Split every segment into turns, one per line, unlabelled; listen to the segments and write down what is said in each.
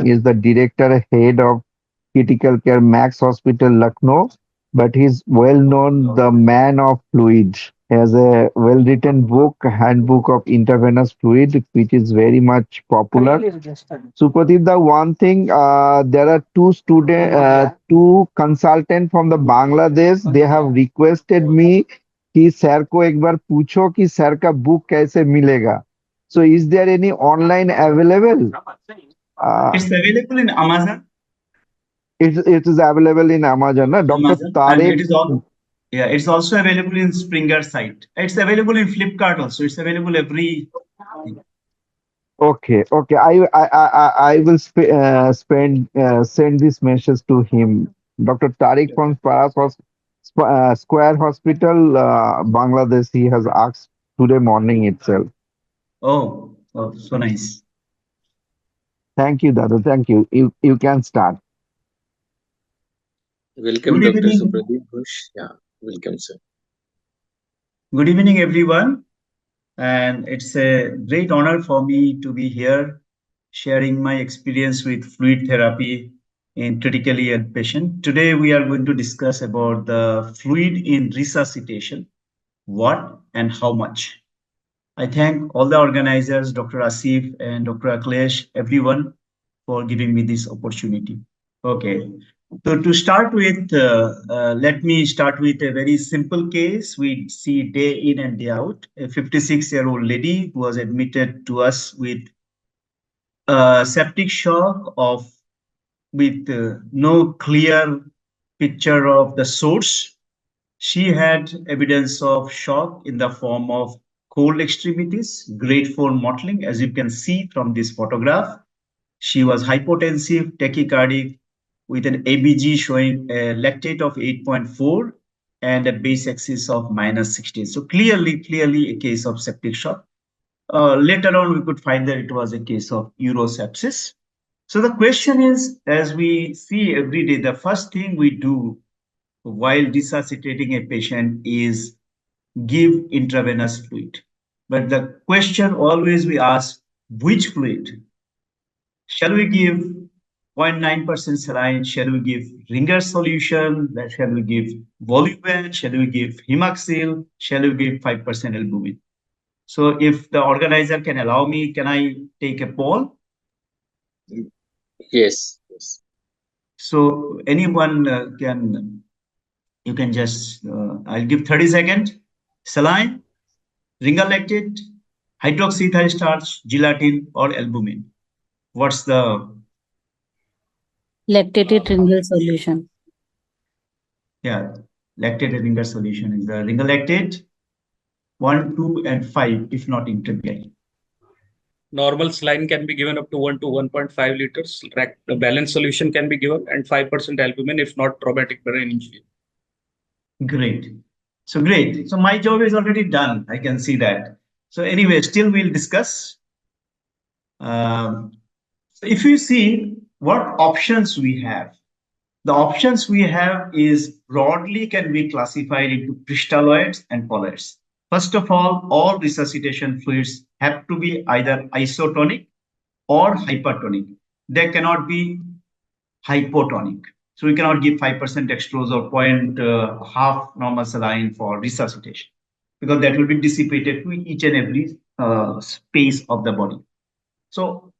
Is the director head of critical care Max Hospital, Lucknow, but he's well known the man of fluid. He has a well written book, Handbook of Intravenous Fluid, which is very much popular. Supradeep, the one thing, there are two consultant from the Bangladesh. They have requested me कि sir को एक बार पूछो कि sir का book कैसे मिलेगा. So is there any online available?
It's available in Amazon.
It is available in Amazon. Na? Dr.
Amazon, and
Tarek.
it is all. Yeah, it's also available in Springer site. It's available in Flipkart also. It's available every.
Okay, okay. I will send this message to him. Dr. Tariq from Square Hospital, Bangladesh. He has asked today morning itself.
Oh, so nice.
Thank you, Dadu. Thank you. You can start.
Welcome,
Good
Dr.
evening.
Supradip Ghosh. Yeah, welcome, sir.
Good evening, everyone. And it's a great honor for me to be here sharing my experience with fluid therapy in critically ill patient. Today, we are going to discuss about the fluid in resuscitation, what and how much. I thank all the organizers, Dr. Asif and Dr. Akhilesh, everyone for giving me this opportunity. Okay, so to start with, let me start with a very simple case we see day in and day out. A 56-year-old lady who was admitted to us with septic shock of with no clear picture of the source. She had evidence of shock in the form of cold extremities, grade 4 mottling, as you can see from this photograph. She was hypotensive, tachycardic, with an ABG showing a lactate of 8.4 and a base axis of -16. So clearly a case of septic shock. Later on, we could find that it was a case of urosepsis. So the question is, as we see every day, the first thing we do while resuscitating a patient is give intravenous fluid. But the question always we ask, which fluid? Shall we give 0.9% saline? Shall we give ringer solution? Shall we give voluben? Shall we give Himaxil? Shall we give 5% albumin? So if the organizer can allow me, can I take a poll?
Yes, yes.
So anyone you can just, I'll give 30 seconds. Saline, ringer lactate, hydroxyethyl starch, gelatin, or albumin. What's the
Lactated ringer solution.
yeah lactate ringer solution is the ringer lactate 1, 2, and 5 if not intermediate.
Normal saline can be given up to 1 to 1.5 liters. The balanced solution can be given and 5% albumin if not traumatic brain injury.
Great. So great. So my job is already done. I can see that. So anyway, still we'll discuss. So if you see what options we have, the options we have is broadly can be classified into crystalloids and colloids. First of all resuscitation fluids have to be either isotonic or hypertonic. They cannot be hypotonic. So we cannot give 5% dextrose or half normal saline for resuscitation because that will be dissipated to each and every space of the body. So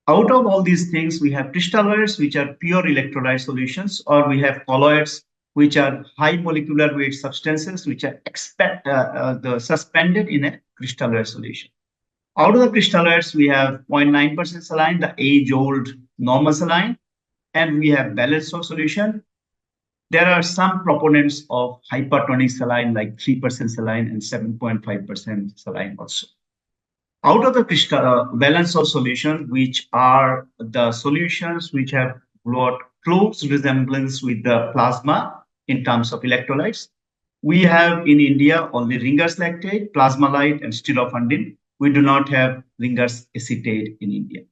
out of all these things, we have crystalloids, which are pure electrolyte solutions, or we have colloids, which are high molecular weight substances, which are suspended in a crystalloid solution. Out of the crystalloids, we have 0.9% saline, the age-old normal saline, and we have balanced salt solution. There are some proponents of hypertonic saline like 3% saline and 7.5% saline also. Out of the balance of solution, which are the solutions which have got close resemblance with the plasma in terms of electrolytes, we have in India only Ringer's lactate, plasmalite, and stilofundin. We do not have Ringer's acetate in India.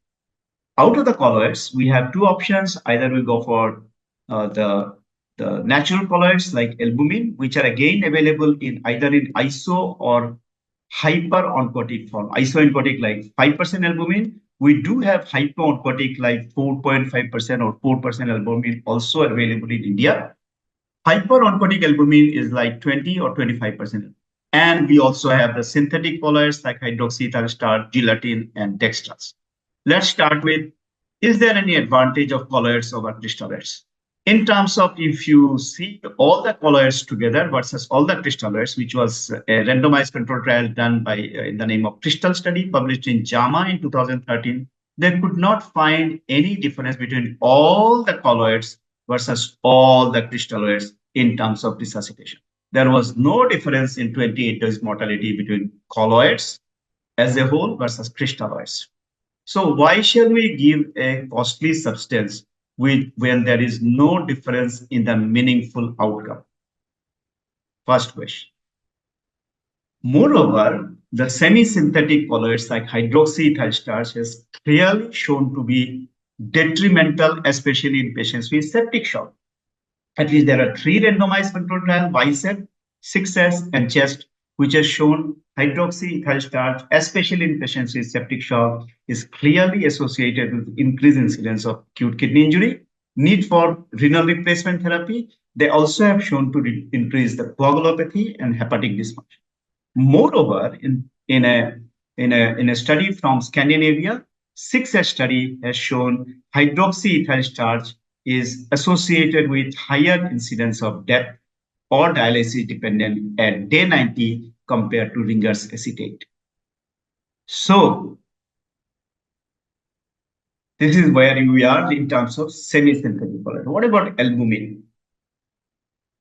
Out of the colloids, we have two options. Either we go for the natural colloids like albumin, which are again available in either in iso or hyperoncotic form. Isooncotic like 5% albumin. We do have hyperoncotic like 4.5% or 4% albumin also available in India. Hyperoncotic albumin is like 20 or 25%. And we also have the synthetic colloids like hydroxyethyl starch, gelatin, and dextrose. Let's start with, is there any advantage of colloids over crystalloids? In terms of if you see all the colloids together versus all the crystalloids, which was a randomized control trial done by in the name of Crystal study published in JAMA in 2013, they could not find any difference between all the colloids versus all the crystalloids in terms of resuscitation. There was no difference in 28 days mortality between colloids as a whole versus crystalloids. So why shall we give a costly substance when there is no difference in the meaningful outcome? First question. Moreover, the semi-synthetic colloids like hydroxyethyl starch has clearly shown to be detrimental, especially in patients with septic shock. At least there are 3 randomized control trials, BICEP, 6S, and CHEST, which has shown hydroxyethyl starch, especially in patients with septic shock, is clearly associated with increased incidence of acute kidney injury, need for renal replacement therapy. They also have shown to increase the coagulopathy and hepatic dysfunction. Moreover, in a study from Scandinavia, 6S study has shown hydroxyethyl starch is associated with higher incidence of death or dialysis dependent at day 90 compared to Ringer's acetate. So this is where we are in terms of semi-synthetic colloid. What about albumin?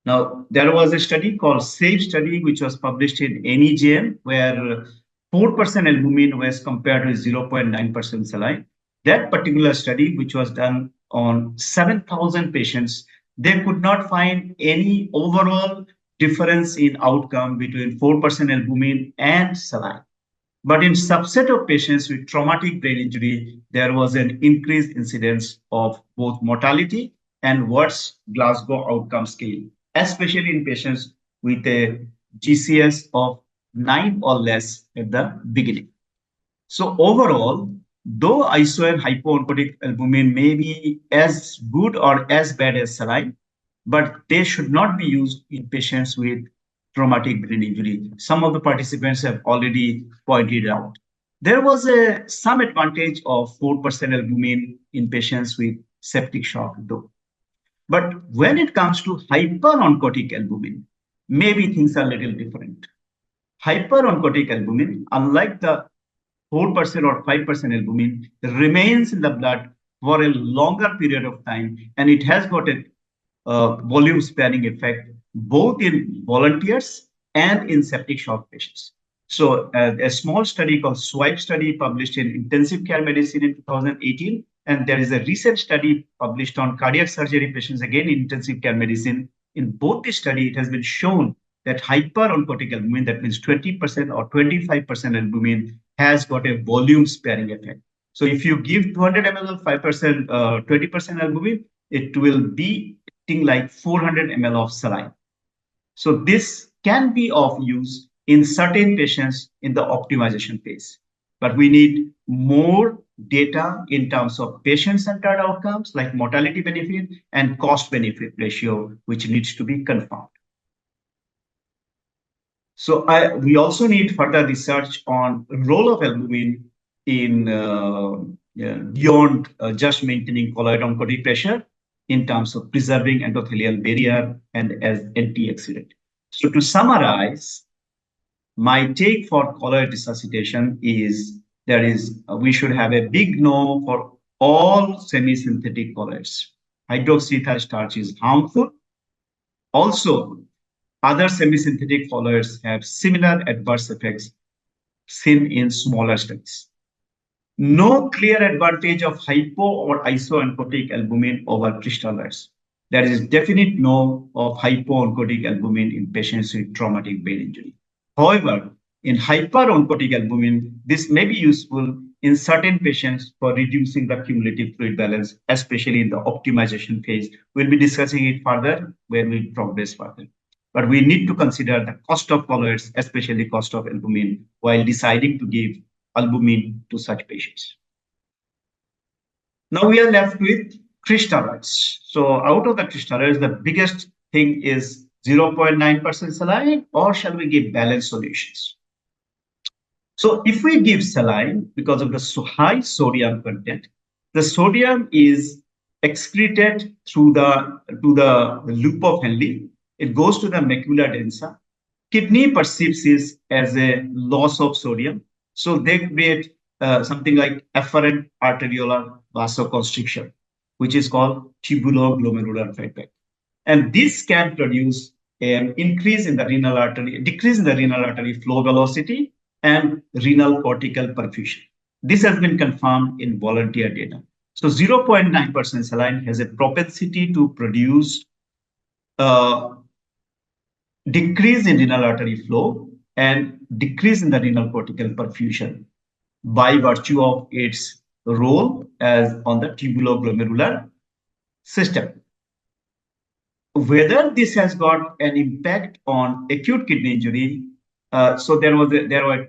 Now, there was a study called SAVE study, which was published in NEJM, where 4% albumin was compared with 0.9% saline. That particular study, which was done on 7,000 patients, they could not find any overall difference in outcome between 4% albumin and saline. But in subset of patients with traumatic brain injury, there was an increased incidence of both mortality and worse Glasgow outcome scale, especially in patients with a GCS of 9 or less at the beginning. So overall, though iso and hypooncotic albumin may be as good or as bad as saline, but they should not be used in patients with traumatic brain injury. Some of the participants have already pointed out. There was some advantage of 4% albumin in patients with septic shock, though. But when it comes to hyperoncotic albumin, maybe things are a little different. Hyperoncotic albumin, unlike the 4% or 5% albumin, remains in the blood for a longer period of time, and it has got a volume sparing effect both in volunteers and in septic shock patients. So a small study called SWIPE study published in Intensive Care Medicine in 2018, and there is a recent study published on cardiac surgery patients again in intensive care medicine. In both the study, it has been shown that hyperoncotic albumin, that means 20% or 25% albumin, has got a volume sparing effect. So if you give 200 ml of 5%, 20% albumin, it will be like 400 ml of saline. So this can be of use in certain patients in the optimization phase. But we need more data in terms of patient-centered outcomes like mortality benefit and cost-benefit ratio, which needs to be confirmed. So we also need further research on role of albumin in beyond just maintaining colloid oncotic pressure in terms of preserving endothelial barrier and as antioxidant. So to summarize, my take for colloid resuscitation is we should have a big no for all semi-synthetic colloids. Hydroxyethyl starch is harmful. Also, other semi-synthetic followers have similar adverse effects seen in smaller studies. No clear advantage of hypo or isooncotic albumin over crystalloids. There is definite no of hypooncotic albumin in patients with traumatic brain injury. However, in hyperoncotic albumin, this may be useful in certain patients for reducing the cumulative fluid balance, especially in the optimization phase. We'll be discussing it further when we progress further. But we need to consider the cost of colloids, especially cost of albumin, while deciding to give albumin to such patients. Now we are left with crystalloids. So out of the crystalloids, the biggest thing is 0.9% saline, or shall we give balanced solutions? So if we give saline, because of the high sodium content, the sodium is excreted through the loop of Henle. It goes to the macula densa. Kidney perceives this as a loss of sodium. So they create something like afferent arteriolar vasoconstriction, which is called tubuloglomerular feedback. And this can produce an increase in the renal artery, decrease in the renal artery flow velocity and renal cortical perfusion. This has been confirmed in volunteer data. So 0.9% saline has a propensity to produce decrease in renal artery flow and decrease in the renal cortical perfusion by virtue of its role as on the tubuloglomerular system. Whether this has got an impact on acute kidney injury, so there were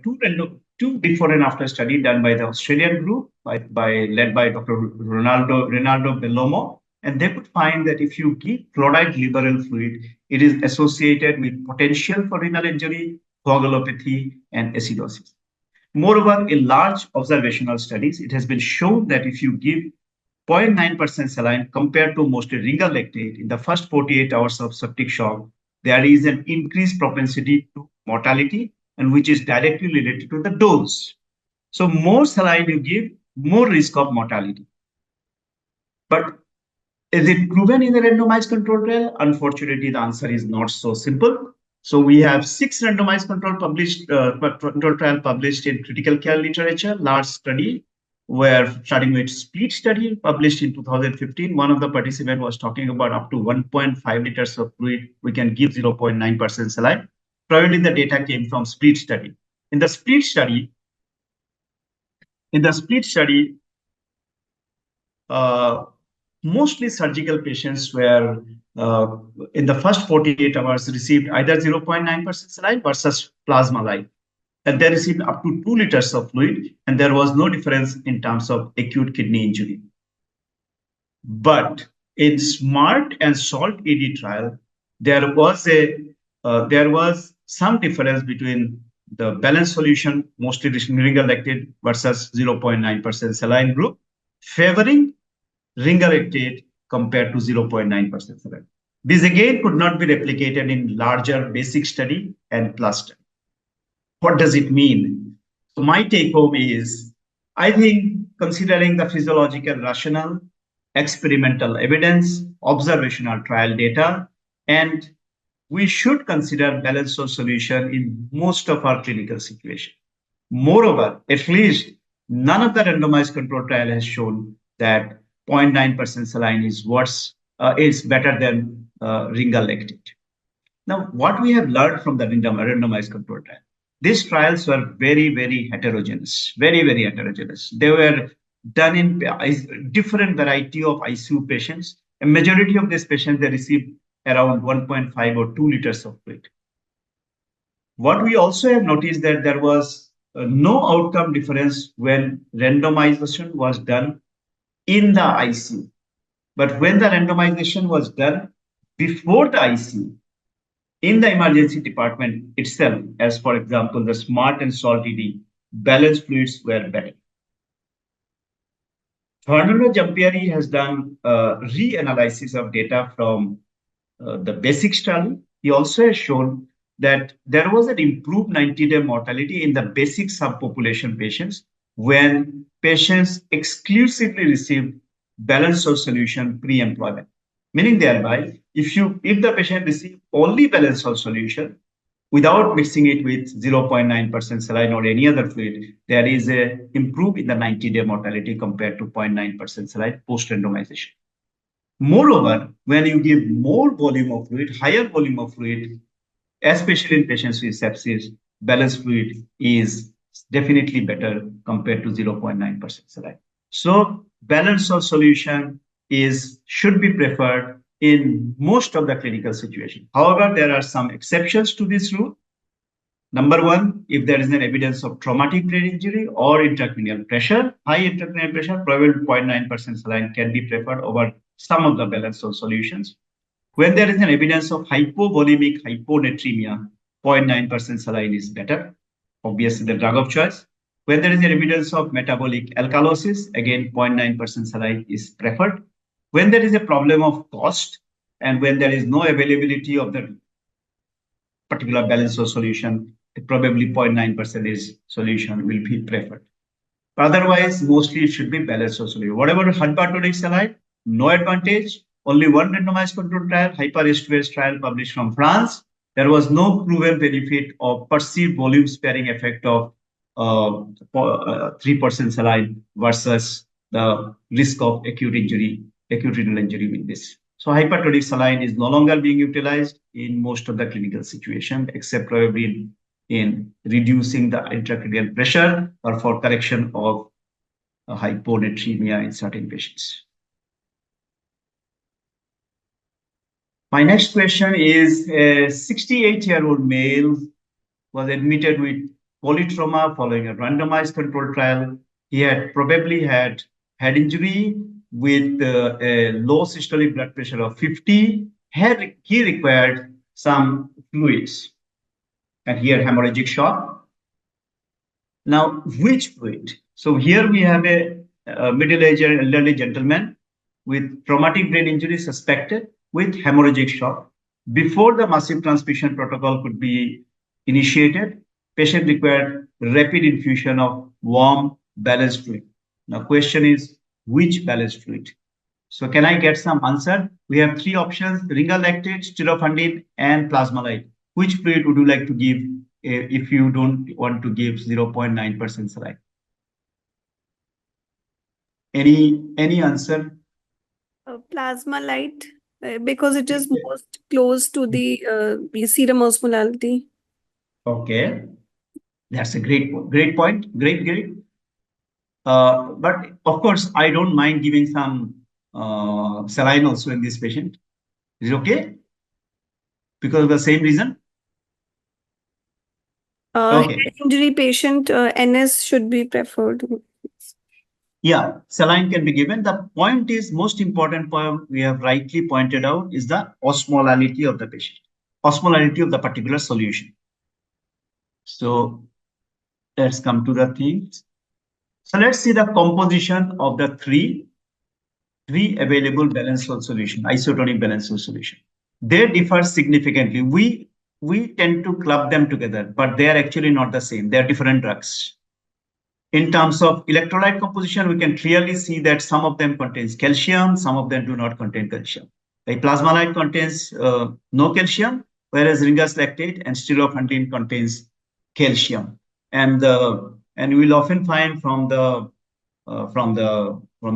two before and after study done by the Australian group led by Dr. Ronaldo Bellomo, and they could find that if you give chloride liberal fluid, it is associated with potential for renal injury, coagulopathy, and acidosis. Moreover, in large observational studies, it has been shown that if you give 0.9% saline compared to mostly ringer lactate in the first 48 hours of septic shock, there is an increased propensity to mortality, and which is directly related to the dose. So more saline you give, more risk of mortality. But is it proven in the randomized control trial? Unfortunately, the answer is not so simple. So we have 6 randomized control trial published in critical care literature, large study, where starting with split study published in 2015. One of the participants was talking about up to 1.5 liters of fluid, we can give 0.9% saline. Probably the data came from split study. In the split study, mostly surgical patients were in the first 48 hours received either 0.9% saline versus plasma line. And they received up to 2 liters of fluid, and there was no difference in terms of acute kidney injury. But in SMART and SALT ED trial, there was some difference between the balanced solution, mostly ringer lactate versus 0.9% saline group, favoring ringer lactate compared to 0.9% saline. This again could not be replicated in larger basic study and plus study. What does it mean? So my take home is, I think considering the physiological rationale, experimental evidence, observational trial data, and we should consider balanced solution in most of our clinical situations. Moreover, at least none of the randomized control trial has shown that 0.9% saline is better than ringer lactate. Now, what we have learned from the randomized control trial, these trials were very, very heterogeneous, very, very heterogeneous. They were done in different variety of ICU patients. A majority of these patients, they received around 1.5 or 2 liters of fluid. What we also have noticed that there was no outcome difference when randomization was done in the ICU. But when the randomization was done before the ICU, in the emergency department itself, as for example, the SMART and SALT ED, balanced fluids were better. Fernando Jampieri has done reanalysis of data from the basic study. He also has shown that there was an improved 90-day mortality in the basic subpopulation patients when patients exclusively received balanced solution pre-employment. Meaning thereby, if the patient receive only balanced salt solution without mixing it with 0.9% saline or any other fluid, there is a improve in the 90-day mortality compared to 0.9% saline post randomization. Moreover, when you give more volume of fluid, higher volume of fluid, especially in patients with sepsis, balanced fluid is definitely better compared to 0.9% saline. So balanced salt solution should be preferred in most of the clinical situations. However, there are some exceptions to this rule. Number one, if there is an evidence of traumatic brain injury or intracranial pressure, high intracranial pressure, probably 0.9% saline can be preferred over some of the balanced salt solutions. When there is an evidence of hypovolemic hyponatremia, 0.9% saline is better, obviously the drug of choice. When there is an evidence of metabolic alkalosis, again 0.9% saline is preferred. When there is a problem of cost and when there is no availability of the particular balance of solution, probably 0.9% is solution will be preferred. Otherwise, mostly it should be balanced solution. Whatever hypertonic saline, no advantage. Only one randomized control trial, HyperS2S trial published from France. There was no proven benefit of perceived volume sparing effect of 3% saline versus the risk of acute injury, acute renal injury with this. So hypertonic saline is no longer being utilized in most of the clinical situations, except probably in reducing the intracranial pressure or for correction of hyponatremia in certain patients. My next question is a 68-year-old male was admitted with polytrauma following a randomized control trial. He had probably had head injury with a low systolic blood pressure of 50. He required some fluids and he had hemorrhagic shock. Now, which fluid? So here we have a middle-aged elderly gentleman with traumatic brain injury suspected with hemorrhagic shock. Before the massive transfusion protocol could be initiated, patient required rapid infusion of warm balanced fluid. Now, question is which balanced fluid? So can I get some answer? We have three options: ringer lactate, stirofundin, and plasmalite. Which fluid would you like to give if you don't want to give 0.9% saline? Any answer?
Plasma light, because it is most close to the serum osmolality.
Okay, that's a great point. Great. But of course, I don't mind giving some saline also in this patient. Is it okay? Because of the same reason? Okay.
Head injury patient, NS should be preferred.
Yeah, saline can be given. The point is, most important point we have rightly pointed out is the osmolality of the patient, osmolality of the particular solution. So let's come to the things. So let's see the composition of the three available balanced salt solution, isotonic balanced salt solution. They differ significantly. We tend to club them together, but they are actually not the same. They are different drugs. In terms of electrolyte composition, we can clearly see that some of them contains calcium, some of them do not contain calcium. Like plasmalite contains no calcium, whereas ringer's lactate and stirofundin contains calcium. And you will often find from the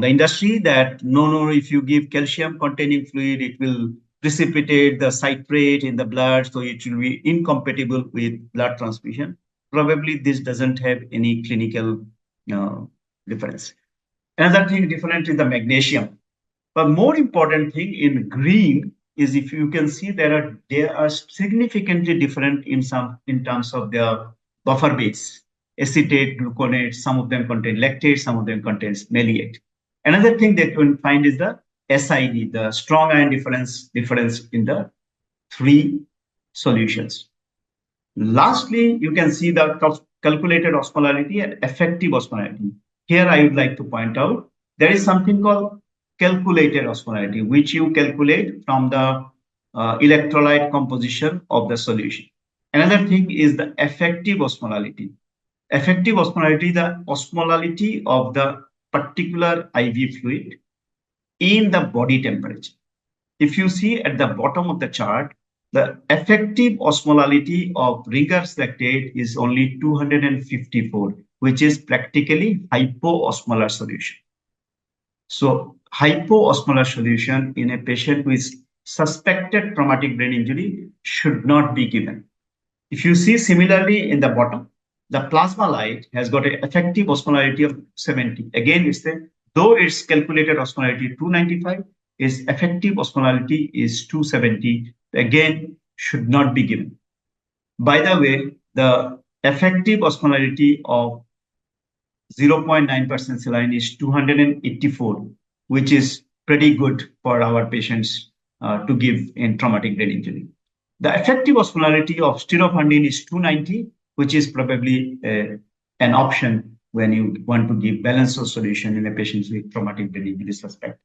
industry that no, if you give calcium containing fluid, it will precipitate the citrate in the blood, so it will be incompatible with blood transfusion. Probably this doesn't have any clinical difference. Another thing different is the magnesium. But more important thing in green is, if you can see, they are significantly different in terms of their buffer base. Acetate, gluconate, some of them contain lactate, some of them contains maleate. Another thing that you can find is the SID, the strong ion difference in the three solutions. Lastly, you can see the calculated osmolality and effective osmolality. Here I would like to point out there is something called calculated osmolality, which you calculate from the electrolyte composition of the solution. Another thing is the effective osmolality. Effective osmolality, the osmolality of the particular IV fluid in the body temperature. if you see at the bottom of the chart, the effective osmolality of rigorous lactate is only 254, which is practically hypoosmolar solution. So hypoosmolar solution in a patient with suspected traumatic brain injury should not be given. If you see similarly in the bottom, the plasma light has got an effective osmolarity of 70. Again, it's though its calculated osmolarity 295, its effective osmolarity is 270. Again, should not be given. By the way, the effective osmolarity of 0.9% saline is 284, which is pretty good for our patients to give in traumatic brain injury. The effective osmolarity of stirofundin is 290, which is probably an option when you want to give balanced solution in a patient with traumatic brain injury suspect.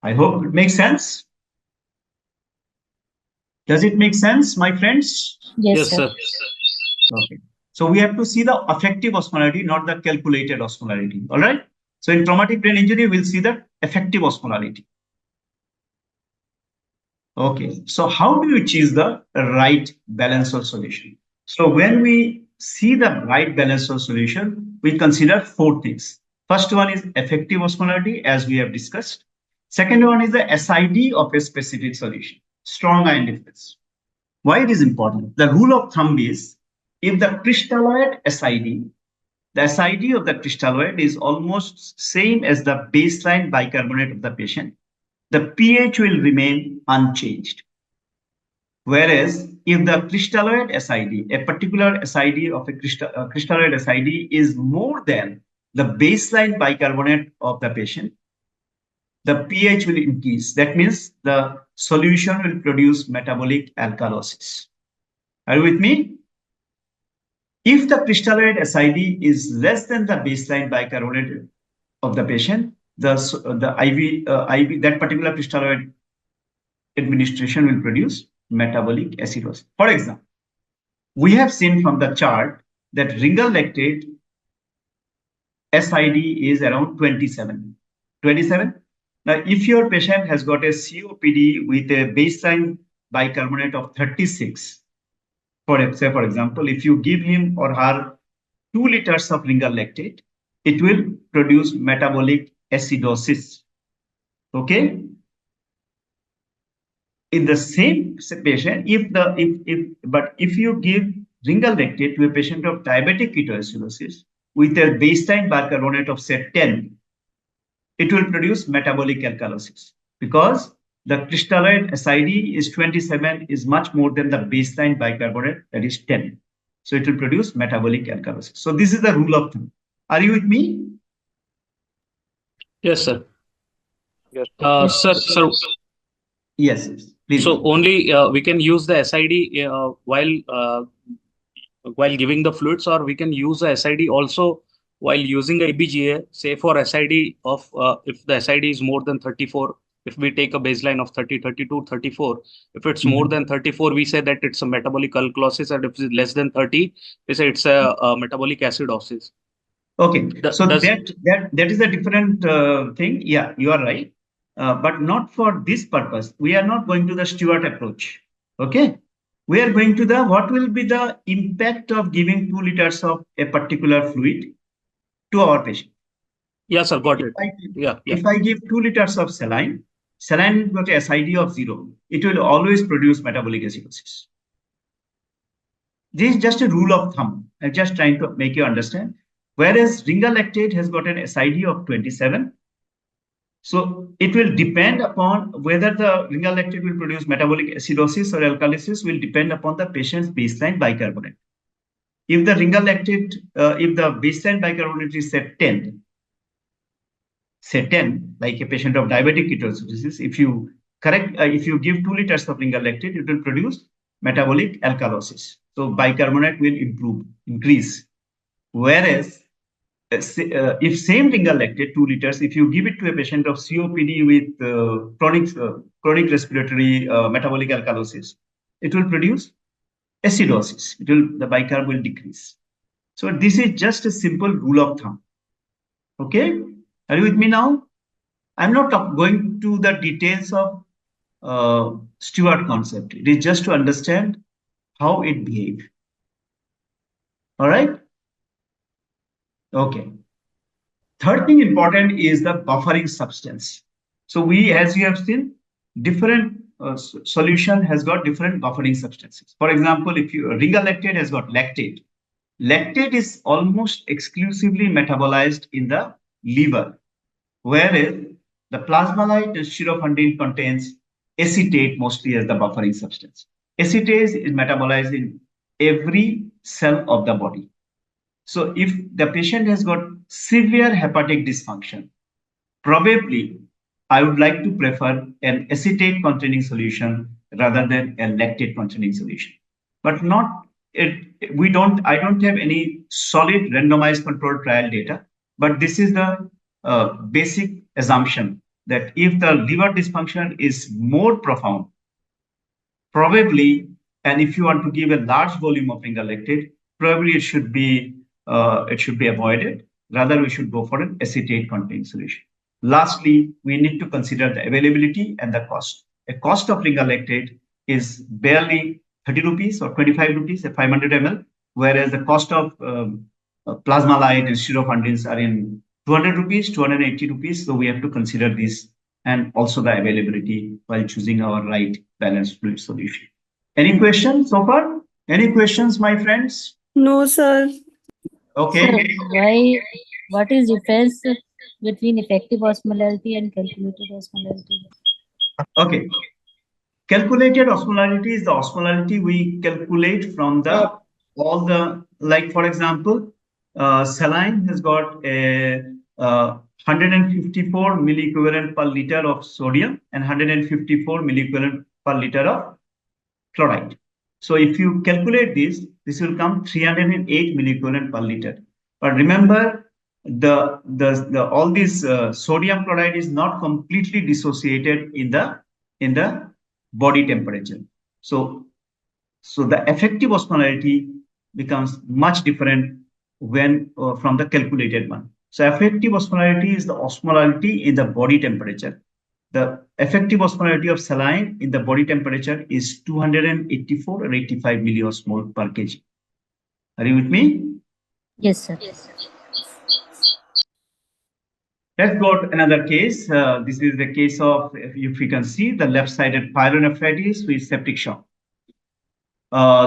I hope it makes sense. Does it make sense, my friends?
Yes, sir.
Okay. So we have to see the effective osmolarity, not the calculated osmolarity. All right. So in traumatic brain injury, we'll see the effective osmolarity. Okay. So how do you choose the right balanced solution? So when we see the right balanced solution, we consider four things. First one is effective osmolarity, as we have discussed. Second one is the SID of a specific solution, strong ion difference. Why it is important? The rule of thumb is if the crystalloid SID, the SID of the crystalloid is almost same as the baseline bicarbonate of the patient, the pH will remain unchanged. Whereas if the crystalloid SID, a particular SID of a crystalloid SID is more than the baseline bicarbonate of the patient, the pH will increase. That means the solution will produce metabolic alkalosis. Are you with me? If the crystalloid SID is less than the baseline bicarbonate of the patient, the IV that particular crystalloid administration will produce metabolic acidosis. For example, we have seen from the chart that ringer lactate SID is around 27. 27. Now, if your patient has got a COPD with a baseline bicarbonate of 36, for example, if you give him or her 2 liters of ringer lactate, it will produce metabolic acidosis. Okay. In the same patient, if you give ringer lactate to a patient of diabetic ketoacidosis with a baseline bicarbonate of say 10, it will produce metabolic alkalosis because the crystalloid SID is 27 is much more than the baseline bicarbonate that is 10. So it will produce metabolic alkalosis. So this is the rule of thumb. Are you with me?
Yes, sir.
Yes,
Sir,
Yes, please.
so only we can use the SID while giving the fluids, or we can use the SID also while using a EBGA, say for SID of if the SID is more than 34, if we take a baseline of 30, 32, 34, if it's more than 34, we say that it's a metabolic alkalosis, and if it's less than 30, we say it's a metabolic acidosis.
Okay, so
Does
that is a different thing. Yeah, you are right, but not for this purpose. We are not going to the Stewart approach. Okay, we are going to the what will be the impact of giving 2 liters of a particular fluid to our patient.
Yes, sir, got it.
If I give 2 liters of saline got a SID of 0, it will always produce metabolic acidosis. This is just a rule of thumb. I'm just trying to make you understand. Whereas ringer lactate has got an SID of 27. So it will depend upon whether the ringer lactate will produce metabolic acidosis or alkalosis will depend upon the patient's baseline bicarbonate. If the ringer lactate, if the baseline bicarbonate is at 10, say 10, like a patient of diabetic ketoacidosis, if you give 2 liters of ringer lactate, it will produce metabolic alkalosis. So bicarbonate will increase. Whereas if same ringer lactate 2 liters, if you give it to a patient of COPD with chronic respiratory metabolic alkalosis, it will produce acidosis. The bicarb will decrease. So this is just a simple rule of thumb. Okay, are you with me now? I'm not going to the details of Stewart concept. It is just to understand how it behaves. All right. Okay. Third thing important is the buffering substance. So we, as you have seen, different solution has got different buffering substances. For example, if you ringer lactate has got lactate. Lactate is almost exclusively metabolized in the liver, whereas the plasmalite sterophundine contains acetate mostly as the buffering substance. Acetate is metabolized in every cell of the body. So if the patient has got severe hepatic dysfunction, probably I would like to prefer an acetate containing solution rather than a lactate containing solution. But not it, I don't have any solid randomized controlled trial data, but this is the basic assumption that if the liver dysfunction is more profound, probably, and if you want to give a large volume of ringer lactate, probably it should be avoided. Rather, we should go for an acetate containing solution. Lastly, we need to consider the availability and the cost. A cost of ringer lactate is barely 30 rupees or 25 rupees, a 500 ml, whereas the cost of plasmalite and sterophundins are in 200 rupees, 280 rupees. So we have to consider this and also the availability while choosing our right balanced fluid solution. Any questions so far? Any questions, my friends?
No, sir.
Okay.
Sir, what is difference between effective osmolarity and calculated osmolarity?
Okay. Calculated osmolarity is the osmolarity we calculate from the all the, like for example, saline has got a 154 milliequivalent per liter of sodium and 154 milliequivalent per liter of chloride. So if you calculate this will come 308 milliequivalent per liter. But remember, the all this sodium chloride is not completely dissociated in the body temperature. So the effective osmolarity becomes much different when from the calculated one. So effective osmolarity is the osmolarity in the body temperature. The effective osmolarity of saline in the body temperature is 284 or 85 milliosmol per kg. Are you with me?
Yes, sir.
Let's go to another case. This is the case of, if you can see, the left-sided pyelonephritis with septic shock.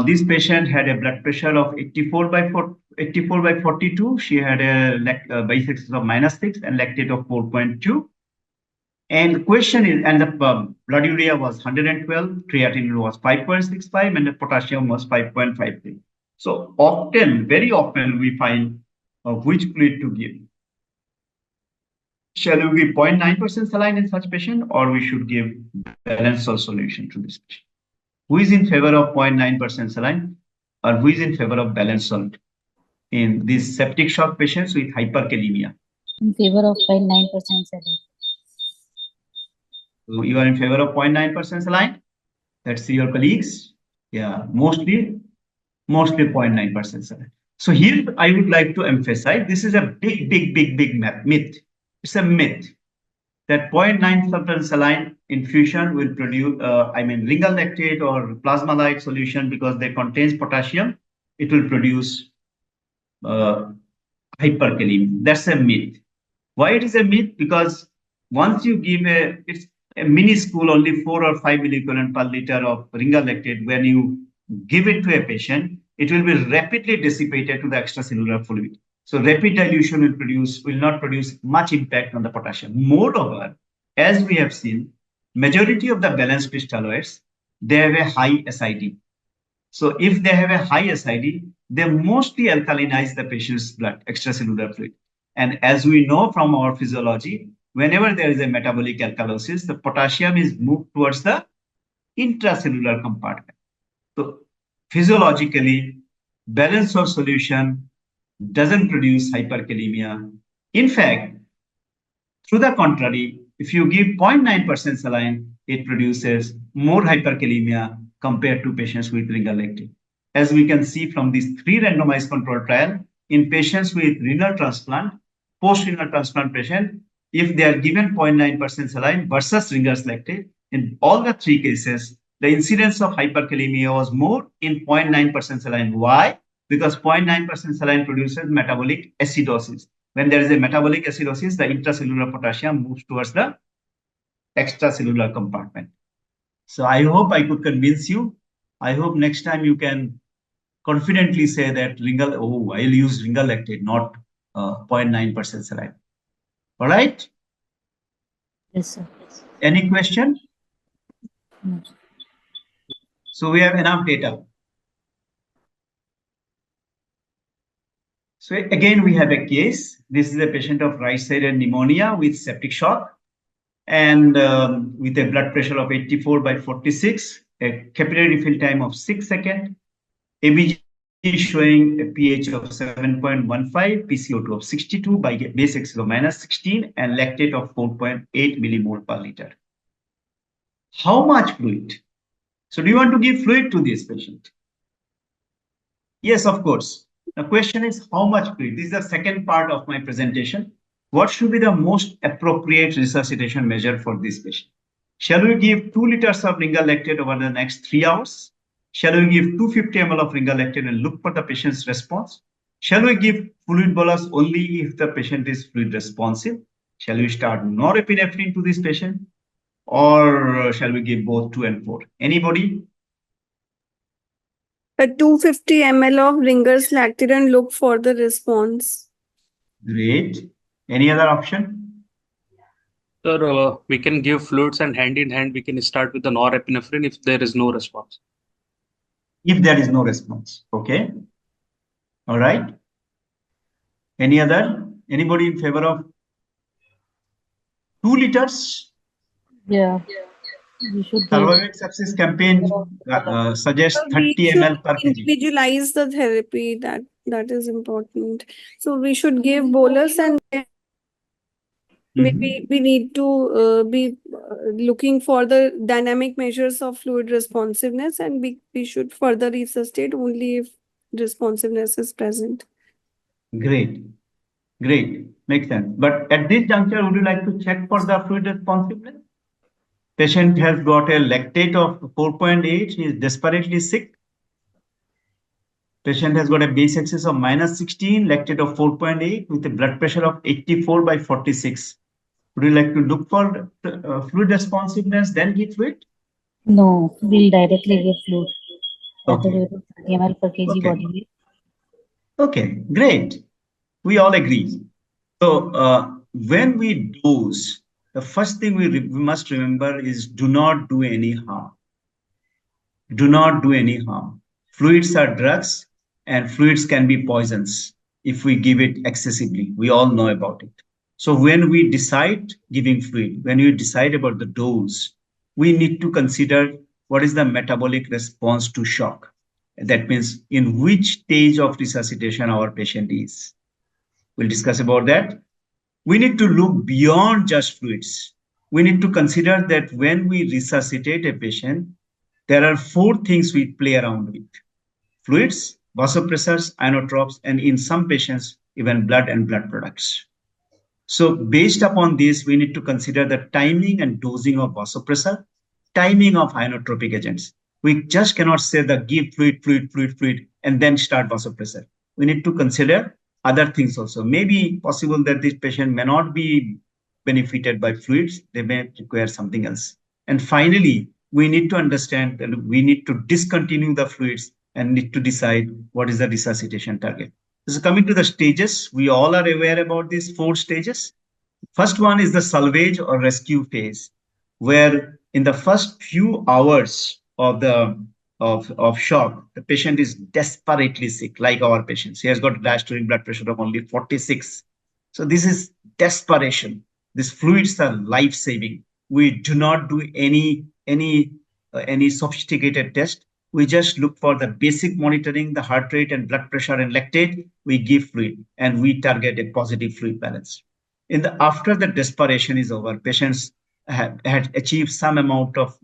This patient had a blood pressure of 84 by 42. She had a bisex of -6 and lactate of 4.2. And the question is, and the blood urea was 112, creatinine was 5.65, and the potassium was 5.53. So often, very often, we find which fluid to give. Shall we give 0.9% saline in such patient, or we should give balanced salt solution to this patient? Who is in favor of 0.9% saline, or who is in favor of balanced salt in these septic shock patients with hyperkalemia?
In favor of 0.9% saline.
So you are in favor of 0.9% saline? Let's see your colleagues. Yeah, mostly 0.9% saline. So here I would like to emphasize, this is a big myth. It's a myth that 0.9% saline infusion will produce, ringer lactate or plasmalite solution, because they contains potassium, it will produce hyperkalemia. That's a myth. Why it is a myth? Because once you give it's a minuscule, only 4 or 5 milliequivalent per liter of ringer lactate, when you give it to a patient, it will be rapidly dissipated to the extracellular fluid. So rapid dilution will not produce much impact on the potassium. Moreover, as we have seen, majority of the balanced crystalloids, they have a high SID. So if they have a high SID, they mostly alkalinize the patient's blood, extracellular fluid. And as we know from our physiology, whenever there is a metabolic alkalosis, the potassium is moved towards the intracellular compartment. So physiologically, balanced salt solution doesn't produce hyperkalemia. In fact, to the contrary, if you give 0.9% saline, it produces more hyperkalemia compared to patients with ringer lactate. As we can see from these 3 randomized control trial, in patients with renal transplant, post-renal transplant patient, if they are given 0.9% saline versus ringer's lactate, In all the three cases, the incidence of hyperkalemia was more in 0.9% saline. Why? Because 0.9% saline produces metabolic acidosis. When there is a metabolic acidosis, the intracellular potassium moves towards the extracellular compartment. So I hope I could convince you. I hope next time you can confidently say that I'll use ringal lactate, not 0.9% saline. All right?
Yes, sir.
Any question?
No.
So we have enough data. So again, we have a case. This is a patient of right-sided pneumonia with septic shock and with a blood pressure of 84/46, a capillary refill time of 6 seconds, ABG showing a pH of 7.15, PCO2 of 62 by base excess of -16, and lactate of 4.8 millimole per liter. How much fluid? So do you want to give fluid to this patient? Yes, of course. The question is how much fluid? This is the second part of my presentation. What should be the most appropriate resuscitation measure for this patient? Shall we give 2 liters of ringal lactate over the next 3 hours? Shall we give 250 ml of ringal lactate and look for the patient's response? Shall we give fluid bolus only if the patient is fluid responsive? Shall we start norepinephrine to this patient? Or shall we give both 2 and 4? Anybody?
A 250 ml of Ringer's lactate and look for the response.
Great. Any other option?
Sir, we can give fluids and hand in hand, we can start with the norepinephrine if there is no response.
If there is no response. Okay. All right. Any other? Anybody in favor of 2 liters?
Yeah. We should give.
Salvavent sepsis campaign suggests
So we
30
should
ml per kg.
individualize the therapy. That is important. So we should give bolus, and then maybe we need to be looking for the dynamic measures of fluid responsiveness, and we should further resuscitate only if responsiveness is present.
Great. Great. Makes sense. But at this juncture, would you like to check for the fluid responsiveness? Patient has got a lactate of 4.8. He is desperately sick. Patient has got a base excess of -16, lactate of 4.8 with a blood pressure of 84/46. Would you like to look for fluid responsiveness, then give fluid?
No, we'll directly give fluid at the
Okay.
rate of 30 ml per kg
Okay.
body weight.
Okay, great. We all agree. So when we dose, the first thing we must remember is do not do any harm. Do not do any harm. Fluids are drugs, and fluids can be poisons if we give it excessively. We all know about it. So when we decide giving fluid, when we decide about the dose, we need to consider what is the metabolic response to shock. That means in which stage of resuscitation our patient is. We'll discuss about that. We need to look beyond just fluids. We need to consider that when we resuscitate a patient, there are 4 things we play around with: fluids, vasopressors, inotropes, and in some patients, even blood and blood products. So based upon this, we need to consider the timing and dosing of vasopressor, timing of inotropic agents. We just cannot say that give fluid, and then start vasopressor. We need to consider other things also. Maybe possible that this patient may not be benefited by fluids. They may require something else. And finally, we need to understand that we need to discontinue the fluids and need to decide what is the resuscitation target. So coming to the stages, we all are aware about these 4 stages. First one is the salvage or rescue phase, where in the first few hours of shock, the patient is desperately sick, like our patients. He has got diastolic blood pressure of only 46. So this is desperation. These fluids are life-saving. We do not do any sophisticated test. We just look for the basic monitoring, the heart rate and blood pressure and lactate. We give fluid and we target a positive fluid balance. After the desperation is over, patients had achieved some amount of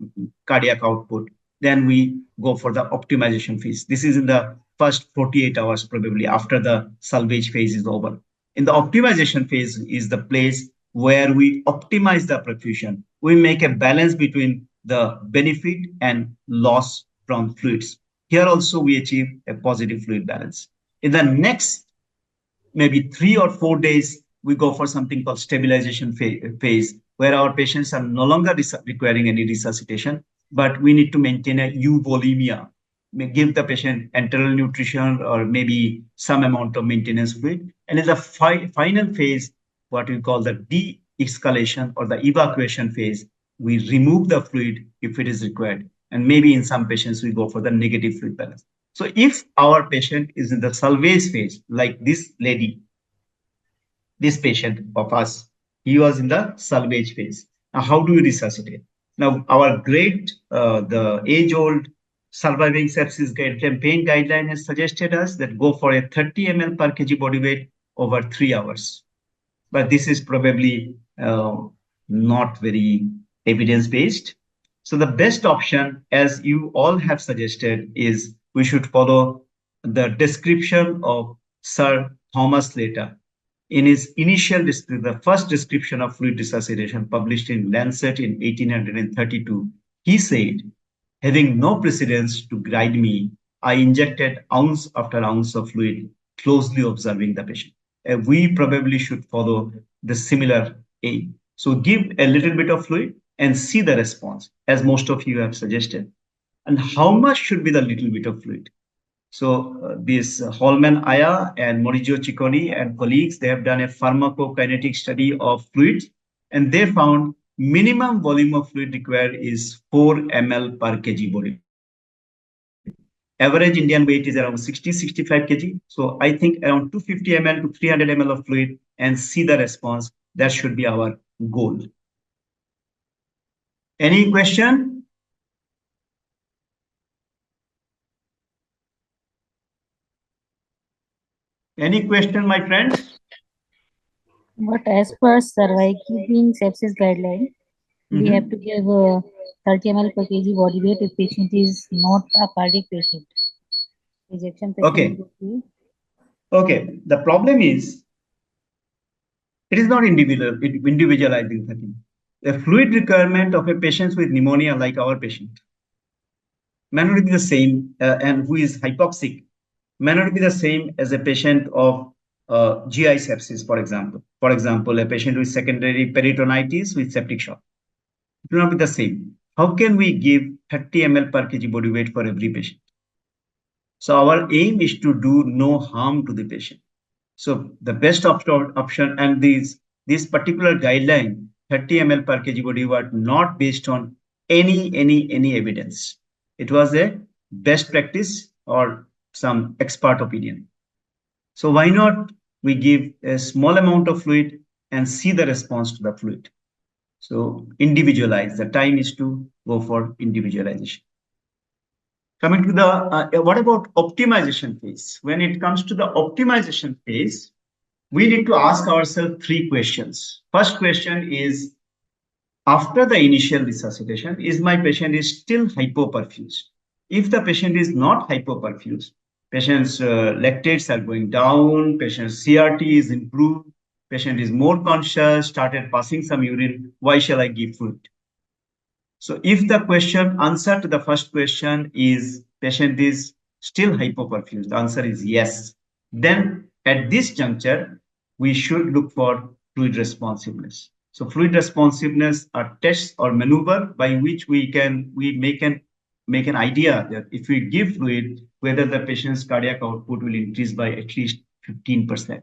cardiac output, then we go for the optimization phase. This is in the first 48 hours, probably after the salvage phase is over. In the optimization phase is the place where we optimize the perfusion. We make a balance between the benefit and loss from fluids. Here also we achieve a positive fluid balance. In the next maybe 3 or 4 days, we go for something called stabilization phase, where our patients are no longer requiring any resuscitation, but we need to maintain a euvolemia, give the patient enteral nutrition or maybe some amount of maintenance fluid. And in the final phase, what we call the de-escalation or the evacuation phase, we remove the fluid if it is required. And maybe in some patients, we go for the negative fluid balance. So if our patient is in the salvage phase, like this lady, this patient of us, he was in the salvage phase. Now, how do we resuscitate? Now, our the age-old surviving sepsis campaign guideline has suggested us that go for a 30 ml per kg body weight over 3 hours. But this is probably not very evidence-based. So the best option, as you all have suggested, is we should follow the description of Sir Thomas Slater in his the first description of fluid resuscitation published in Lancet in 1832. He said, having no precedence to guide me, I injected ounce after ounce of fluid, closely observing the patient. We probably should follow the similar aim. So give a little bit of fluid and see the response, as most of you have suggested. And how much should be the little bit of fluid? So this Holman Aya and Maurizio Ciccone and colleagues, they have done a pharmacokinetic study of fluids, and they found minimum volume of fluid required is 4 ml per kg body. Average Indian weight is around 60-65 kg. So I think around 250 ml to 300 ml of fluid and see the response. That should be our goal. Any question? Any question, my friends?
But as per surviving sepsis guideline, we have to give 30 ml per kg body weight if patient is not a cardiac patient. Ejection patient.
Okay. Okay. The problem is, it is not individualizing thing. The fluid requirement of a patient with pneumonia, like our patient, may not be the same, and who is hypoxic, may not be the same as a patient of GI sepsis, for example. For example, a patient with secondary peritonitis with septic shock. It will not be the same. How can we give 30 ml per kg body weight for every patient? So our aim is to do no harm to the patient. So the best option, and this particular guideline, 30 ml per kg body weight, not based on any evidence. It was a best practice or some expert opinion. So why not we give a small amount of fluid and see the response to the fluid? So individualize. The time is to go for individualization. Coming to the, what about optimization phase? When it comes to the optimization phase, we need to ask ourselves 3 questions. First question is, after the initial resuscitation, is my patient is still hypoperfused? If the patient is not hypoperfused, patient's lactates are going down, patient's CRT is improved, patient is more conscious, started passing some urine, why shall I give fluid? So if the answer to the first question is patient is still hypoperfused, the answer is yes, then at this juncture, we should look for fluid responsiveness. So fluid responsiveness are tests or maneuver by which we make an idea that if we give fluid, whether the patient's cardiac output will increase by at least 15%.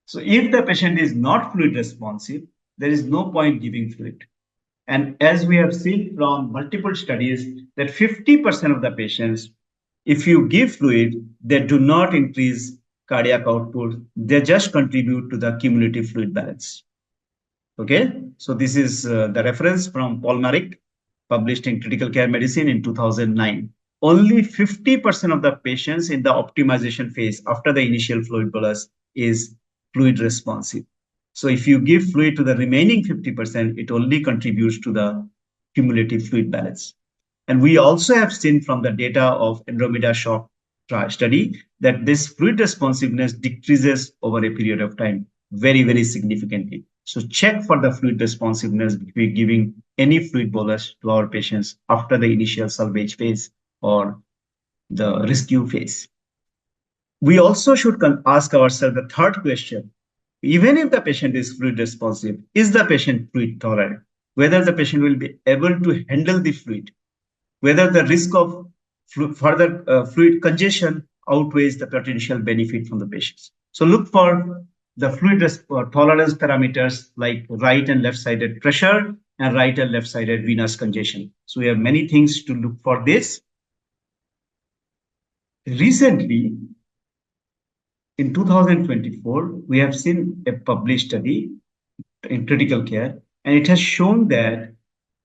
So if the patient is not fluid responsive, there is no point giving fluid. And as we have seen from multiple studies, that 50% of the patients, if you give fluid, they do not increase cardiac output. They just contribute to the cumulative fluid balance. Okay, so this is the reference from Paul Marick, published in Critical Care Medicine in 2009. Only 50% of the patients in the optimization phase after the initial fluid bolus is fluid responsive. So if you give fluid to the remaining 50%, it only contributes to the cumulative fluid balance. And we also have seen from the data of Andromeda shock study that this fluid responsiveness decreases over a period of time very, very significantly. So check for the fluid responsiveness before giving any fluid bolus to our patients after the initial salvage phase or the rescue phase. We also should ask ourselves the third question. Even if the patient is fluid responsive, is the patient fluid tolerant? Whether the patient will be able to handle the fluid, whether the risk of further fluid congestion outweighs the potential benefit from the patients. So look for the fluid tolerance parameters like right and left sided pressure and right and left sided venous congestion. So we have many things to look for this. Recently, in 2024, we have seen a published study in critical care, and it has shown that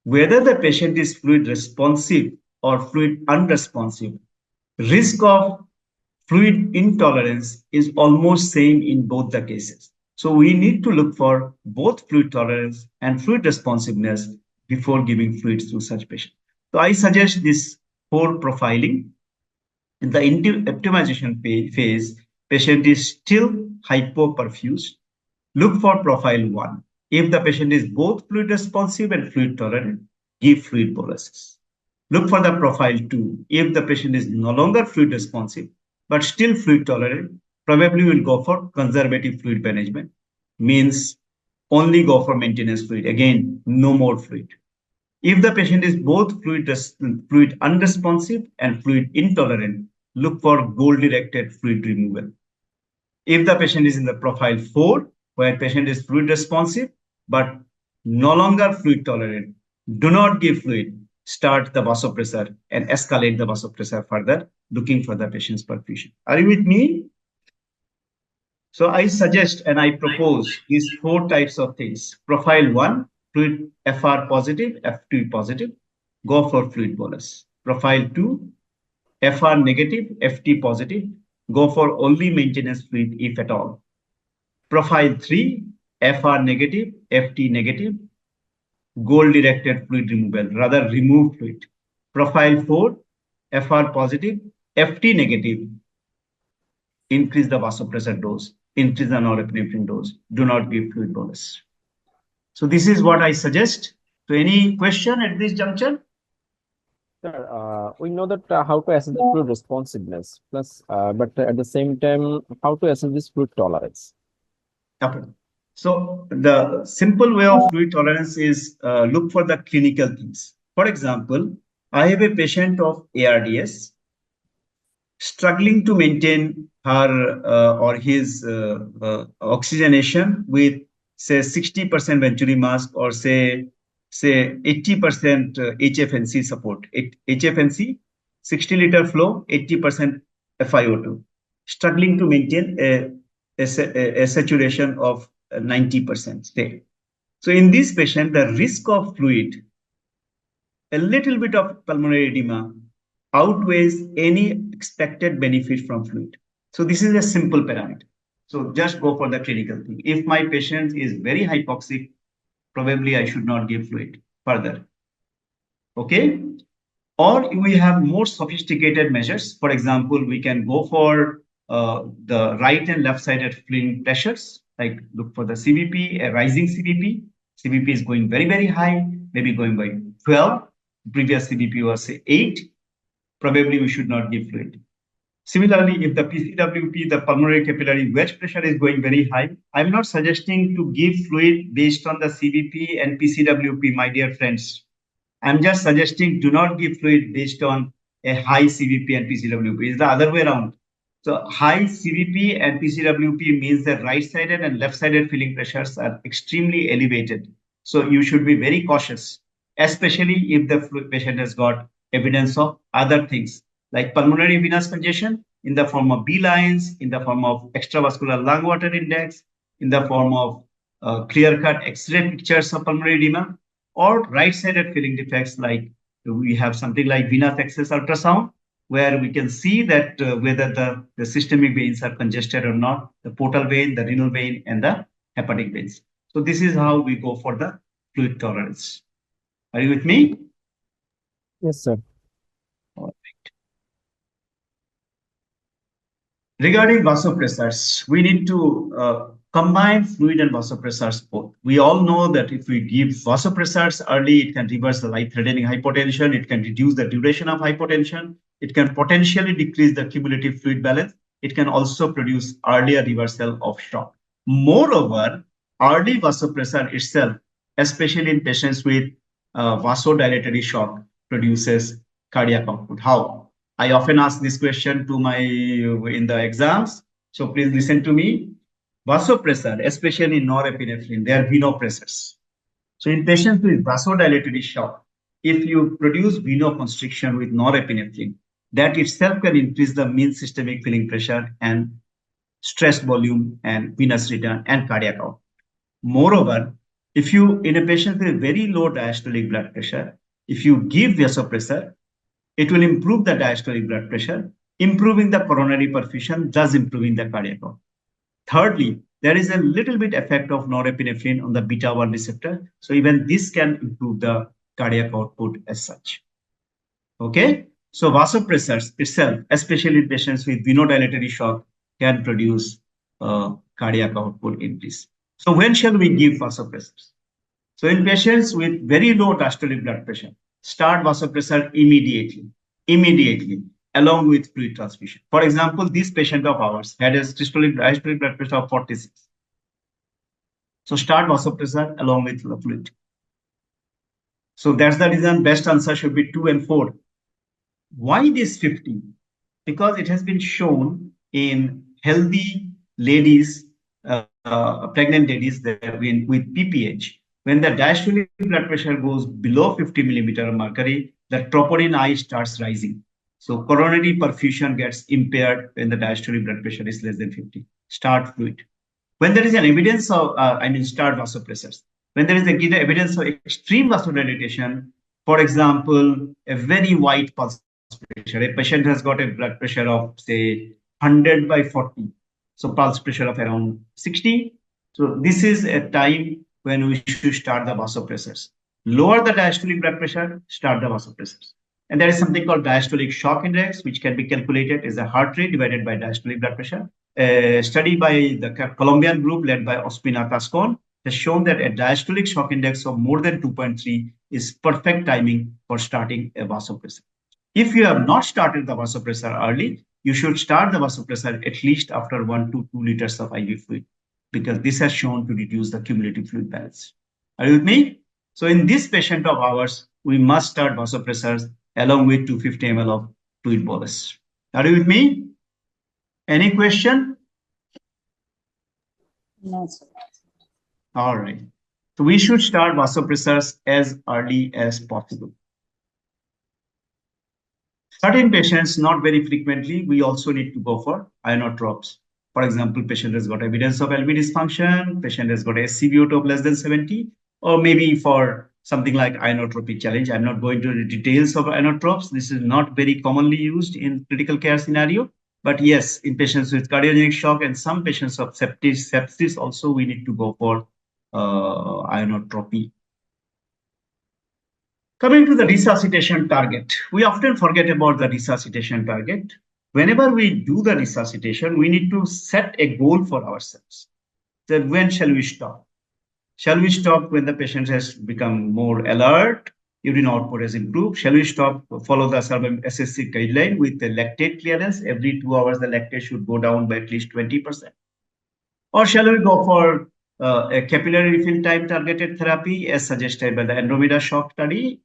whether the patient is fluid responsive or fluid unresponsive, risk of fluid intolerance is almost same in both the cases. So we need to look for both fluid tolerance and fluid responsiveness before giving fluids to such patients. So I suggest this 4 profiling. In the optimization phase, patient is still hypoperfused. Look for profile 1. If the patient is both fluid responsive and fluid tolerant, give fluid boluses. Look for the profile 2. If the patient is no longer fluid responsive, but still fluid tolerant, probably will go for conservative fluid management. Means only go for maintenance fluid. Again, no more fluid. If the patient is both fluid unresponsive and fluid intolerant, look for goal-directed fluid removal. If the patient is in the profile 4, where patient is fluid responsive but no longer fluid tolerant, do not give fluid. Start the vasopressor and escalate the vasopressor further, looking for the patient's perfusion. Are you with me? So I suggest and I propose these 4 types of things. Profile 1, fluid FR positive, F2 positive, go for fluid bolus. Profile 2, FR negative, FT positive, go for only maintenance fluid if at all. Profile 3, FR negative, FT negative, goal-directed fluid removal, rather remove fluid. Profile 4, FR positive, FT negative, increase the vasopressor dose, increase the norepinephrine dose, do not give fluid bolus. So this is what I suggest. So any question at this juncture?
Sir, we know that how to assess the fluid responsiveness, plus, but at the same time, how to assess this fluid tolerance.
Okay. So the simple way of fluid tolerance is look for the clinical things. For example, I have a patient of ARDS struggling to maintain her or his oxygenation with say 60% venturi mask or say 80% HFNC support. HFNC 60-liter flow, 80% FiO2, struggling to maintain a saturation of 90% stay. So in this patient, the risk of fluid, a little bit of pulmonary edema outweighs any expected benefit from fluid. So this is a simple parameter. So just go for the clinical thing. If my patient is very hypoxic, probably I should not give fluid further. Okay? Or we have more sophisticated measures. For example, we can go for the right and left sided filling pressures, like look for the CVP, a rising CVP. CVP is going very, very high, maybe going by 12. Previous CVP was say 8. Probably we should not give fluid. Similarly, if the PCWP, the pulmonary capillary wedge pressure is going very high, I'm not suggesting to give fluid based on the CVP and PCWP, my dear friends. I'm just suggesting do not give fluid based on a high CVP and PCWP. It's the other way around. So high CVP and PCWP means that right-sided and left-sided filling pressures are extremely elevated. So you should be very cautious, especially if the patient has got evidence of other things like pulmonary venous congestion in the form of B lines, in the form of extravascular lung water index, in the form of clear-cut X-ray pictures of pulmonary edema, or right-sided filling defects like we have something like venous access ultrasound, where we can see that whether the systemic veins are congested or not, the portal vein, the renal vein, and the hepatic veins. So this is how we go for the fluid tolerance. Are you with me?
Yes, sir.
All right. Regarding vasopressors, we need to combine fluid and vasopressors both. We all know that if we give vasopressors early, it can reverse the life-threatening hypotension, it can reduce the duration of hypotension, it can potentially decrease the cumulative fluid balance, it can also produce earlier reversal of shock. Moreover, early vasopressor itself, especially in patients with vasodilatory shock, produces cardiac output. How? I often ask this question to my in the exams. So please listen to me. Vasopressor, especially norepinephrine, they are venopressors. So in patients with vasodilatory shock, if you produce venoconstriction with norepinephrine, that itself can increase the mean systemic filling pressure and stress volume and venous return and cardiac output. Moreover, if you, in a patient with very low diastolic blood pressure, if you give vasopressor, it will improve the diastolic blood pressure, improving the coronary perfusion, thus improving the cardiac output. Thirdly, there is a little bit effect of norepinephrine on the beta 1 receptor. So even this can improve the cardiac output as such. Okay. So vasopressors itself, especially in patients with venodilatory shock, can produce cardiac output increase. So when shall we give vasopressors? So in patients with very low diastolic blood pressure, start vasopressor immediately, along with fluid transfusion. For example, this patient of ours had a diastolic blood pressure of 46. So start vasopressor along with fluid. So that's the reason best answer should be 2 and 4. Why this 50? Because it has been shown in healthy ladies, pregnant ladies with PPH, when the diastolic blood pressure goes below 50 millimeter of mercury, the troponin I starts rising. So coronary perfusion gets impaired when the diastolic blood pressure is less than 50. Start fluid. When there is an evidence of, start vasopressors. When there is evidence of extreme vasodilation, for example, a very wide pulse pressure, a patient has got a blood pressure of, say, 100/40. So pulse pressure of around 60. So this is a time when we should start the vasopressors. Lower the diastolic blood pressure, start the vasopressors. And there is something called diastolic shock index, which can be calculated as a heart rate divided by diastolic blood pressure. A study by the Colombian group led by Ospina Tascon has shown that a diastolic shock index of more than 2.3 is perfect timing for starting a vasopressor. If you have not started the vasopressor early, you should start the vasopressor at least after 1 to 2 liters of IV fluid, because this has shown to reduce the cumulative fluid balance. Are you with me? So in this patient of ours, we must start vasopressors along with 250 ml of fluid bolus. Are you with me? Any question?
No, sir.
All right. So we should start vasopressors as early as possible. Certain patients, not very frequently, we also need to go for inotropes. For example, patient has got evidence of LV dysfunction, patient has got SCVO2 of less than 70, or maybe for something like inotropy challenge. I'm not going to the details of inotropes. This is not very commonly used in critical care scenario. But yes, in patients with cardiogenic shock and some patients of sepsis also, we need to go for inotropy. Coming to the resuscitation target, we often forget about the resuscitation target. Whenever we do the resuscitation, we need to set a goal for ourselves. Then when shall we stop? Shall we stop when the patient has become more alert, urine output has improved? Shall we stop, follow the SSC guideline with the lactate clearance? Every 2 hours, the lactate should go down by at least 20%. Or shall we go for a capillary refill time targeted therapy as suggested by the Andromeda shock study?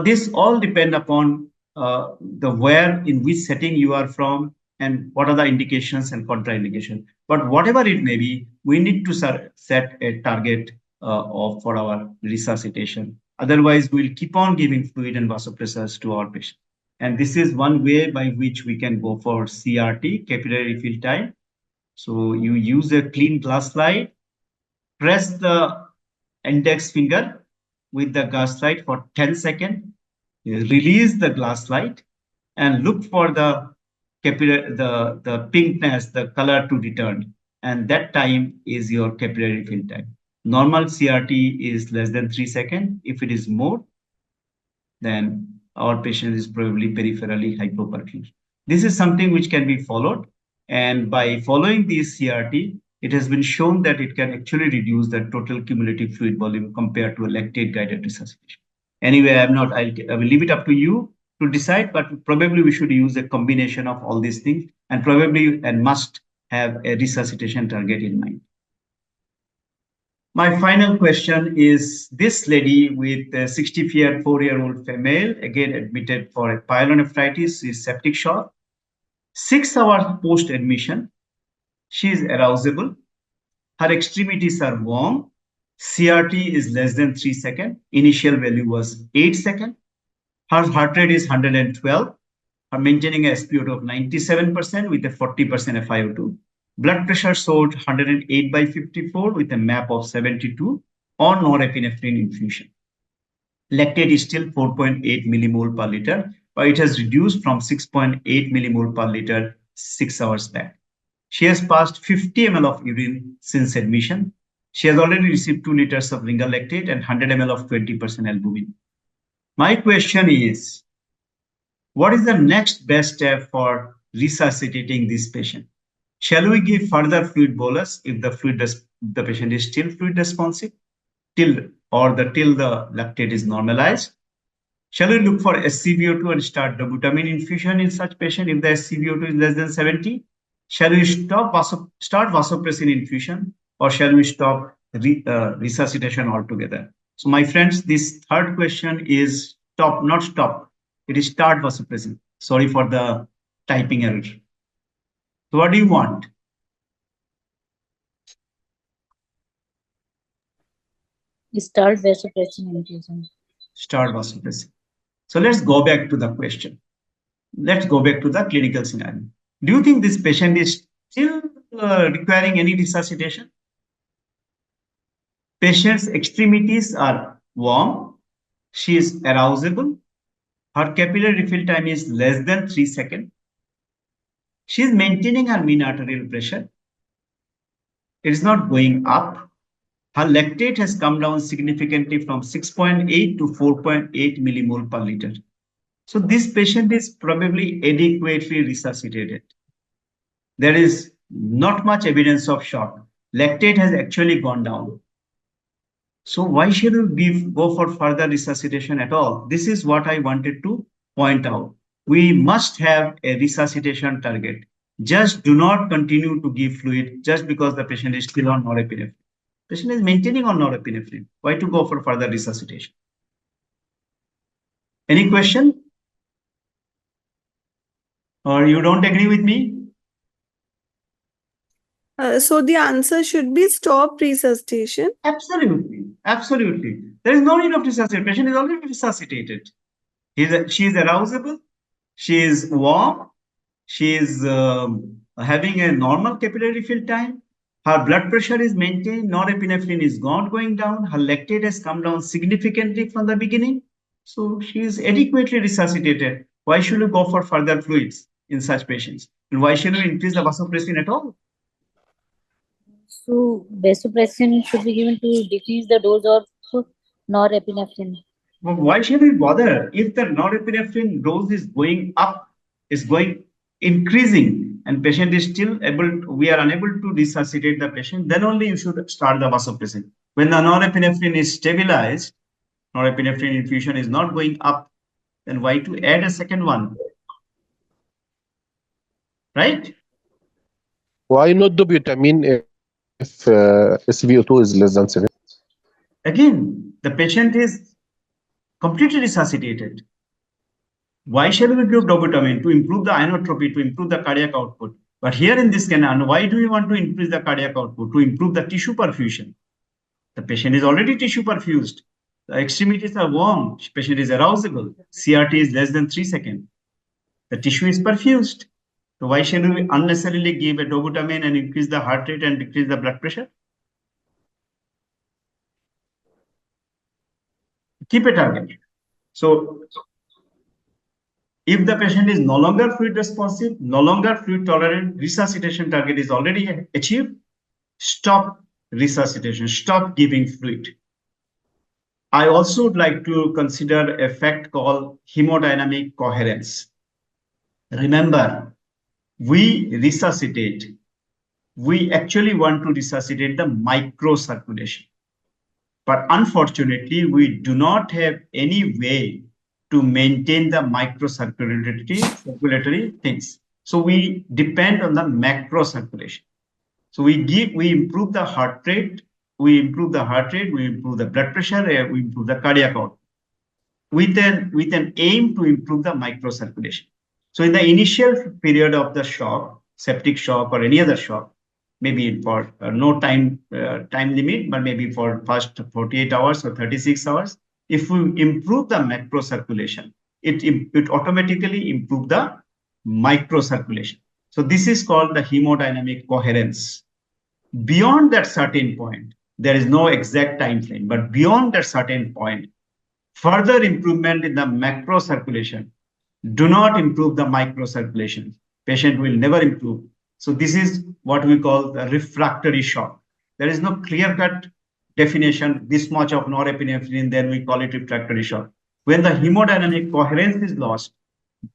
This all depend upon the where, in which setting you are from, and what are the indications and contraindications. But whatever it may be, we need to set a target for our resuscitation. Otherwise, we'll keep on giving fluid and vasopressors to our patients. And this is one way by which we can go for CRT, capillary refill time. So you use a clean glass slide, press the index finger with the glass slide for 10 seconds, release the glass slide, and look for the capillary, the pinkness, the color to return. And that time is your capillary fill time. Normal CRT is less than 3 seconds. If it is more, then our patient is probably peripherally hypoperfused. This is something which can be followed. And by following these CRT, it has been shown that it can actually reduce the total cumulative fluid volume compared to a lactate guided resuscitation. Anyway, I will leave it up to you to decide, but probably we should use a combination of all these things and probably and must have a resuscitation target in mind. My final question is this lady with a 64-year-old female, again admitted for a pyelonephritis, is septic shock. 6 hours post admission, she is arousable. Her extremities are warm. CRT is less than 3 seconds. Initial value was 8 seconds. Her heart rate is 112. Her maintaining a SpO2 of 97% with a 40% FiO2. Blood pressure showed 108/54 with a MAP of 72 on norepinephrine infusion. Lactate is still 4.8 millimole per liter, but it has reduced from 6.8 millimole per liter 6 hours back. She has passed 50 ml of urine since admission. She has already received 2 liters of ringer lactate and 100 ml of 20% albumin. My question is, what is the next best step for resuscitating this patient? Shall we give further fluid bolus if the patient is still fluid responsive till the lactate is normalized? Shall we look for SCVO2 and start dobutamine infusion in such patient if the SCVO2 is less than 70? Shall we start vasopressin infusion, or shall we stop resuscitation altogether? So my friends, this third question is stop, not stop. It is start vasopressin. Sorry for the typing error. So what do you want?
Start vasopressin infusion.
Start vasopressin. So let's go back to the question. Let's go back to the clinical scenario. Do you think this patient is still requiring any resuscitation? Patient's extremities are warm. She is arousable. Her capillary refill time is less than 3 seconds. She is maintaining her mean arterial pressure. It is not going up. Her lactate has come down significantly from 6.8 to 4.8 millimole per liter. So this patient is probably adequately resuscitated. There is not much evidence of shock. Lactate has actually gone down. So why should we go for further resuscitation at all? This is what I wanted to point out. We must have a resuscitation target. Just do not continue to give fluid just because the patient is still on norepinephrine. Patient is maintaining on norepinephrine. Why to go for further resuscitation? Any question? Or you don't agree with me?
So the answer should be stop resuscitation.
Absolutely. Absolutely. There is no need of resuscitation. Patient is already resuscitated. She is arousable. She is warm. She is having a normal capillary refill time. Her blood pressure is maintained. Norepinephrine is not going down. Her lactate has come down significantly from the beginning. So she is adequately resuscitated. Why should we go for further fluids in such patients? And why should we increase the vasopressin at all?
So vasopressin should be given to decrease the dose of norepinephrine.
Well, why should we bother if the norepinephrine dose is going up, increasing, and patient is still we are unable to resuscitate the patient, then only you should start the vasopressin. When the norepinephrine is stabilized, norepinephrine infusion is not going up, then why to add a second one? Right?
Why not dobutamine if SVO2 is less than 7?
Again, the patient is completely resuscitated. Why shall we give dobutamine? To improve the inotropy, to improve the cardiac output. But here in this scenario, why do we want to increase the cardiac output? To improve the tissue perfusion. The patient is already tissue perfused. The extremities are warm. The patient is arousable. CRT is less than 3 seconds. The tissue is perfused. So why should we unnecessarily give a dobutamine and increase the heart rate and decrease the blood pressure? Keep a target. So if the patient is no longer fluid responsive, no longer fluid tolerant, resuscitation target is already achieved, stop resuscitation, stop giving fluid. I also would like to consider a fact called hemodynamic coherence. Remember, we resuscitate we actually want to resuscitate the microcirculation. But unfortunately, we do not have any way to maintain the circulatory things. So we depend on the macro circulation. So we improve the heart rate, we improve the blood pressure, we improve the cardiac output with an aim to improve the microcirculation. So in the initial period of the shock, septic shock or any other shock, maybe for no time limit, but maybe for first 48 hours or 36 hours, if we improve the macrocirculation, it automatically improve the microcirculation. So this is called the hemodynamic coherence. Beyond that certain point, there is no exact time frame, but beyond that certain point, further improvement in the macro circulation do not improve the micro circulation. Patient will never improve. So this is what we call the refractory shock. There is no clear-cut definition, this much of norepinephrine, then we call it refractory shock. When the hemodynamic coherence is lost,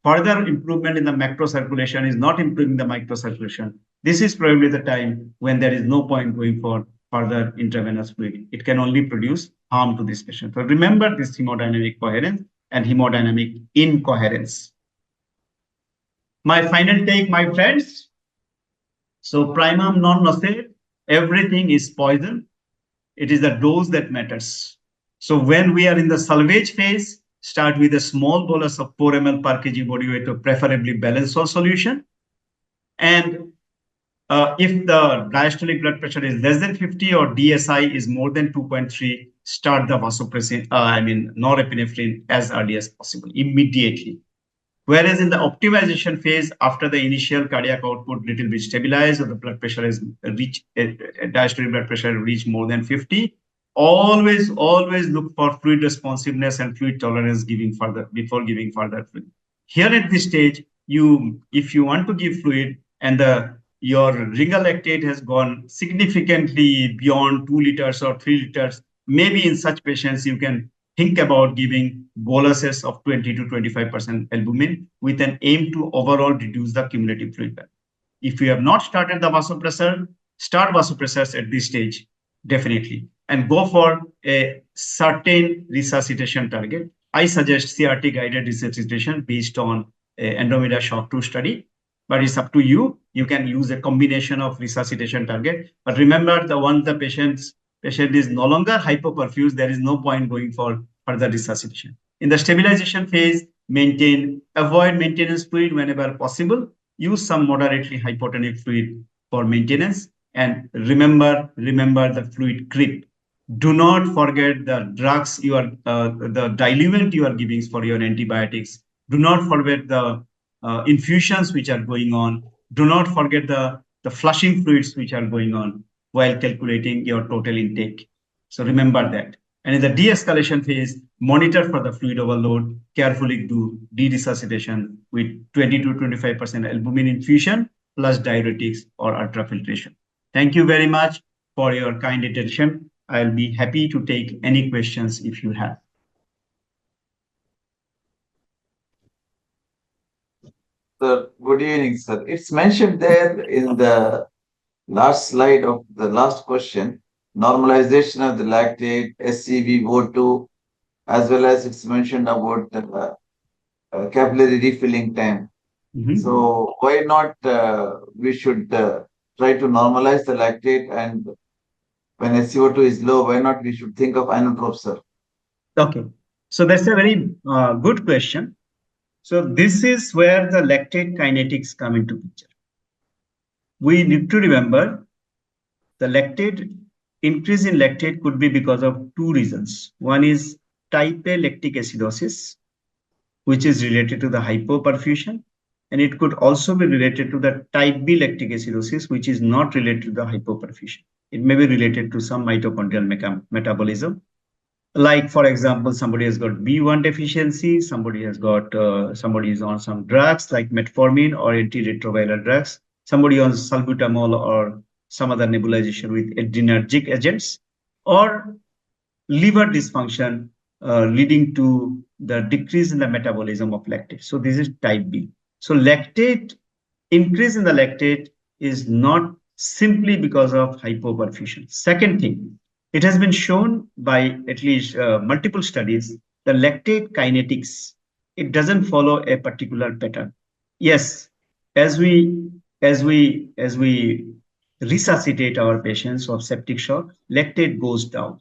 further improvement in the macro circulation is not improving the micro circulation. This is probably the time when there is no point going for further intravenous fluid. It can only produce harm to this patient. So remember this hemodynamic coherence and hemodynamic incoherence. My final take, my friends. So primum non nocere, everything is poison. It is the dose that matters. So when we are in the salvage phase, start with a small bolus of 4 ml per kg body weight of preferably balanced salt solution. And if the diastolic blood pressure is less than 50 or DSI is more than 2.3, start the vasopressin, norepinephrine as early as possible, immediately. Whereas in the optimization phase, after the initial cardiac output little bit stabilized or the blood pressure is diastolic blood pressure reach more than 50, always look for fluid responsiveness and fluid tolerance before giving further fluid. Here at this stage, if you want to give fluid and your ringer lactate has gone significantly beyond 2 liters or 3 liters, maybe in such patients you can think about giving boluses of 20 to 25% albumin with an aim to overall reduce the cumulative fluid value. If you have not started the vasopressor, start vasopressors at this stage, definitely, and go for a certain resuscitation target. I suggest CRT guided resuscitation based on Andromeda Shock 2 study, but it's up to you. You can use a combination of resuscitation target. But remember, the patient is no longer hypoperfused, there is no point going for further resuscitation. In the stabilization phase, avoid maintenance fluid whenever possible. Use some moderately hypotonic fluid for maintenance. And remember the fluid creep. Do not forget the drugs the diluent you are giving for your antibiotics. Do not forget the infusions which are going on. Do not forget the flushing fluids which are going on while calculating your total intake. So remember that. And in the de-escalation phase, monitor for the fluid overload, carefully do de-resuscitation with 20 to 25% albumin infusion plus diuretics or ultrafiltration. Thank you very much for your kind attention. I'll be happy to take any questions if you have.
Sir, good evening, sir. It's mentioned there in the last slide of the last question, normalization of the lactate, SCVO2, as well as it's mentioned about the capillary refilling time. So why not we should try to normalize the lactate, and when SCO2 is low, why not we should think of inotropes, sir?
Okay, so that's a very good question. So this is where the lactate kinetics come into picture. We need to remember the increase in lactate could be because of two reasons. One is type A lactic acidosis, which is related to the hypoperfusion, and it could also be related to the type B lactic acidosis, which is not related to the hypoperfusion. It may be related to some mitochondrial metabolism. Like, for example, somebody has got B1 deficiency, somebody is on some drugs like metformin or antiretroviral drugs, somebody on salbutamol or some other nebulization with adrenergic agents, or liver dysfunction leading to the decrease in the metabolism of lactate. So this is type B. So increase in the lactate is not simply because of hypoperfusion. Second thing, it has been shown by at least multiple studies, the lactate kinetics, it doesn't follow a particular pattern. Yes, as we resuscitate our patients of septic shock, lactate goes down.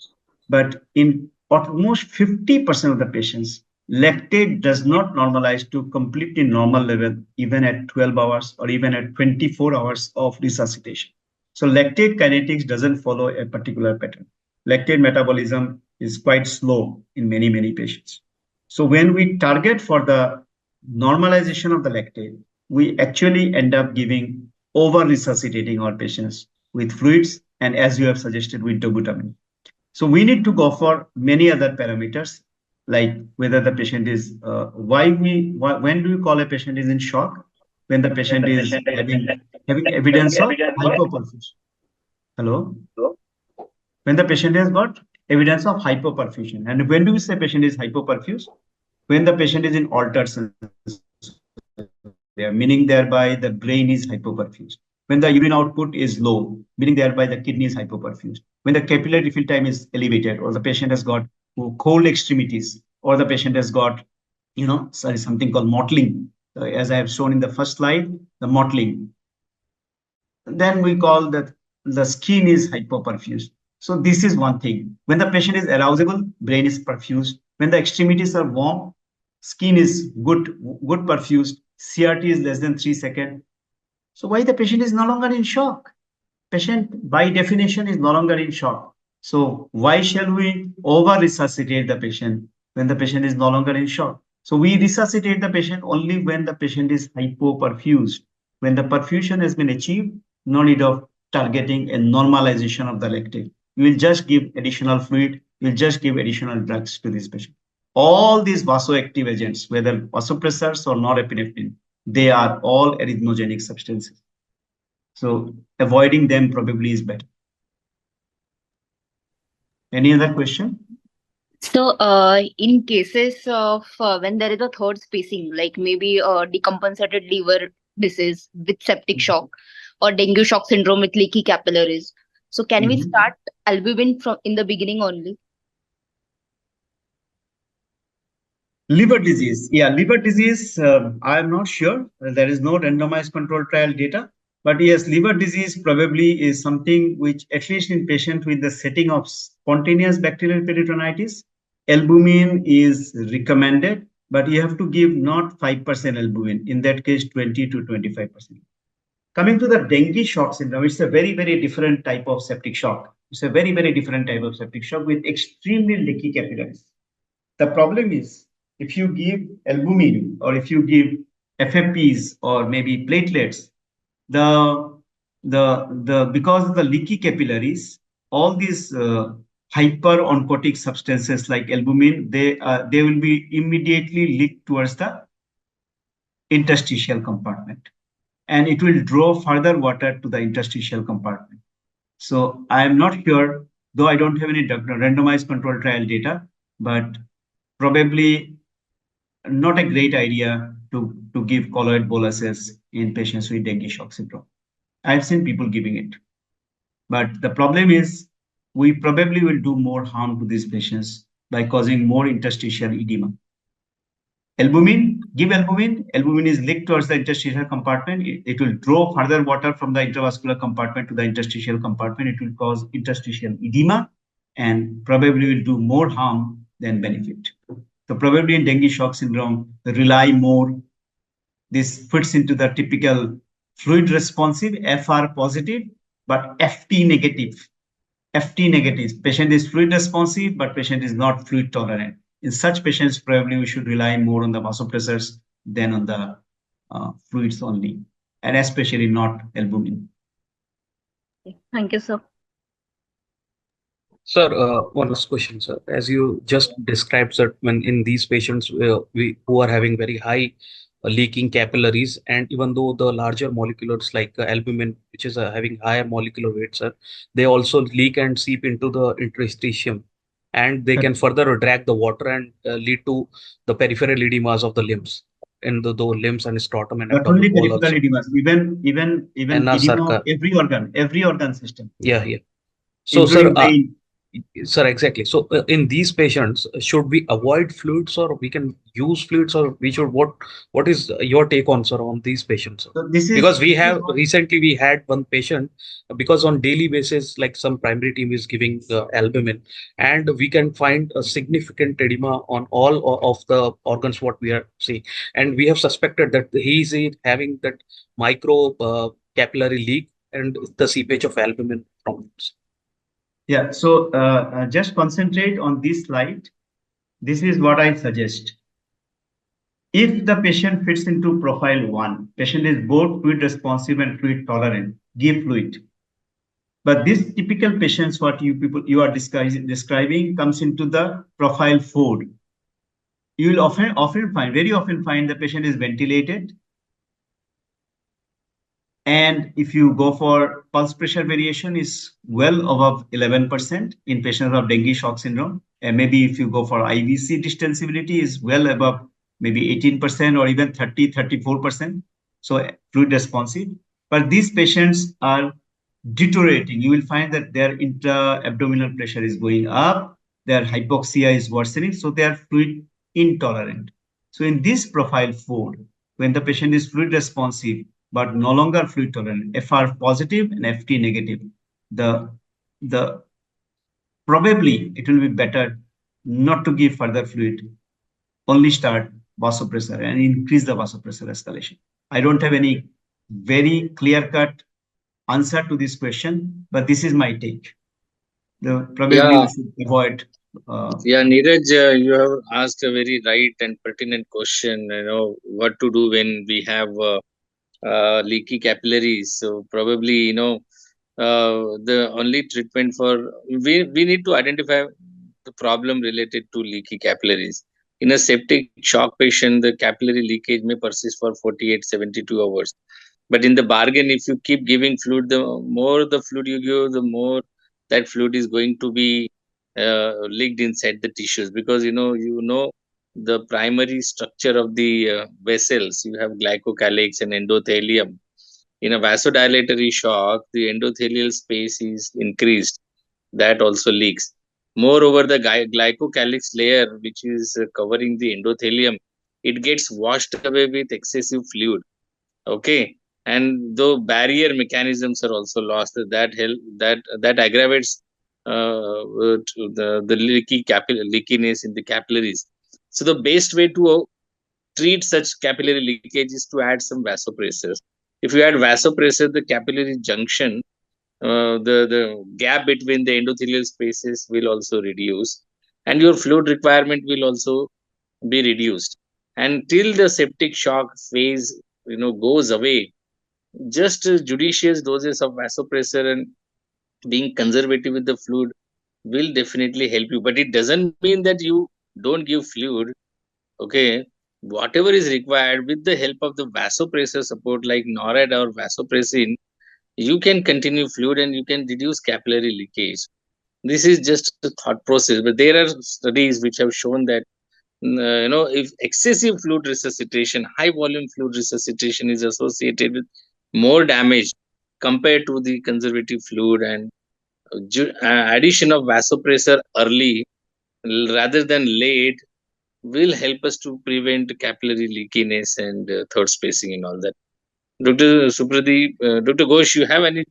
But in almost 50% of the patients, lactate does not normalize to completely normal level even at 12 hours or even at 24 hours of resuscitation. So lactate kinetics doesn't follow a particular pattern. Lactate metabolism is quite slow in many patients. So when we target for the normalization of the lactate, we actually end up giving over resuscitating our patients with fluids and as you have suggested with dobutamine. So we need to go for many other parameters like whether the patient is when do you call a patient is in shock? When the patient is having evidence of hypoperfusion. Hello? When the patient has got evidence of hypoperfusion. And when do we say patient is hypoperfused? When the patient is in altered sensory, meaning thereby the brain is hypoperfused. When the urine output is low, meaning thereby the kidney is hypoperfused. When the capillary refill time is elevated, or the patient has got cold extremities, or the patient has got, something called mottling. As I have shown in the first slide, the mottling, then we call that the skin is hypoperfused. So this is one thing. When the patient is arousable, brain is perfused. When the extremities are warm, skin is good perfused. CRT is less than 3 seconds. So why the patient is no longer in shock? Patient by definition is no longer in shock. So why shall we over resuscitate the patient when the patient is no longer in shock? So we resuscitate the patient only when the patient is hypoperfused. When the perfusion has been achieved, no need of targeting a normalization of the lactate. You will just give additional fluid, you will just give additional drugs to this patient. All these vasoactive agents, whether vasopressors or norepinephrine, they are all arrhythmogenic substances. So avoiding them probably is better. Any other question?
So, in cases of when there is a third spacing, like maybe decompensated liver disease with septic shock or dengue shock syndrome with leaky capillaries, so can we start albumin from in the beginning only?
Liver disease. Yeah, liver disease, I am not sure. There is no randomized control trial data. But yes, liver disease probably is something which, at least in patients with the setting of spontaneous bacterial peritonitis, albumin is recommended, but you have to give not 5% albumin. In that case, 20 to 25%. Coming to the dengue shock syndrome, it's a very different type of septic shock. It's a very different type of septic shock with extremely leaky capillaries. The problem is if you give albumin or if you give FFPs or maybe platelets, the because of the leaky capillaries, all these hyper-oncotic substances like albumin, they will be immediately leaked towards the interstitial compartment, and it will draw further water to the interstitial compartment. So I am not sure, though I don't have any randomized control trial data, but probably not a great idea to give colloid boluses in patients with dengue shock syndrome. I've seen people giving it. But the problem is we probably will do more harm to these patients by causing more interstitial edema. Albumin, give albumin. Albumin is leaked towards the interstitial compartment. It will draw further water from the intravascular compartment to the interstitial compartment. It will cause interstitial edema and probably will do more harm than benefit. So probably in dengue shock syndrome, rely more. This fits into the typical fluid responsive, FR positive, but FT negative. FT negative. Patient is fluid responsive, but patient is not fluid tolerant. In such patients, probably we should rely more on the vasopressors than on the fluids only, and especially not albumin.
Thank you, sir.
Sir, one last question, sir. As you just described, sir, when in these patients who are having very high leaking capillaries, and even though the larger molecules like albumin, which is having higher molecular weight, sir, they also leak and seep into the interstitium, and they can further drag the water and lead to the peripheral edemas of the limbs. in the limbs and scrotum and
Not
abdominal
only
wall
peripheral
also.
edemas, even
And
edema of
circa.
every organ system,
Yeah, yeah. So, sir,
including brain.
sir, exactly. So, in these patients, should we avoid fluids or we can use fluids, or we should, what is your take on, sir, on these patients, sir?
So this
Because
is what
recently we had one patient, because on daily basis, like some primary team is giving albumin, and we can find a significant edema on all of the organs what we are seeing, and we have suspected that he is having that micro capillary leak and the seepage of albumin from.
yeah. So just concentrate on this slide. This is what I suggest. If the patient fits into profile 1, patient is both fluid responsive and fluid tolerant, give fluid. But this typical patients, what you are describing, comes into the profile 4. You will very often find the patient is ventilated. And if you go for pulse pressure variation is well above 11% in patients of dengue shock syndrome. And maybe if you go for IVC distensibility is well above maybe 18% or even 34%. So fluid responsive. But these patients are deteriorating. You will find that their intra-abdominal pressure is going up, their hypoxia is worsening, so they are fluid intolerant. So in this profile 4, when the patient is fluid responsive but no longer fluid tolerant, FR positive and FT negative, the probably it will be better not to give further fluid, only start vasopressor and increase the vasopressor escalation. I don't have any very clear-cut answer to this question, but this is my take. Probably
Yeah,
we should avoid.
yeah, Neeraj, you have asked a very right and pertinent question. What to do when we have leaky capillaries. So probably, the only treatment for we need to identify the problem related to leaky capillaries. In a septic shock patient, the capillary leakage may persist for 48, 72 hours. But in the bargain, if you keep giving fluid, the more the fluid you give, the more that fluid is going to be leaked inside the tissues, because the primary structure of the vessels. You have glycocalyx and endothelium. In a vasodilatory shock, the endothelial space is increased. That also leaks. Moreover, the glycocalyx layer, which is covering the endothelium, it gets washed away with excessive fluid. Okay, and though barrier mechanisms are also lost, that aggravates the leakiness in the capillaries. So the best way to treat such capillary leakage is to add some vasopressors. If you add vasopressor, the capillary junction, the gap between the endothelial spaces will also reduce, and your fluid requirement will also be reduced. Until the septic shock phase, goes away, just judicious doses of vasopressor and being conservative with the fluid will definitely help you. But it doesn't mean that you don't give fluid. Okay, whatever is required with the help of the vasopressor support like NORAD or vasopressin, you can continue fluid and you can reduce capillary leakage. This is just a thought process, but there are studies which have shown that if excessive fluid resuscitation, high volume fluid resuscitation is associated with more damage compared to the conservative fluid, and addition of vasopressor early rather than late will help us to prevent capillary leakiness and third spacing and all that. Dr. Supradeep, Dr. Ghosh, you have any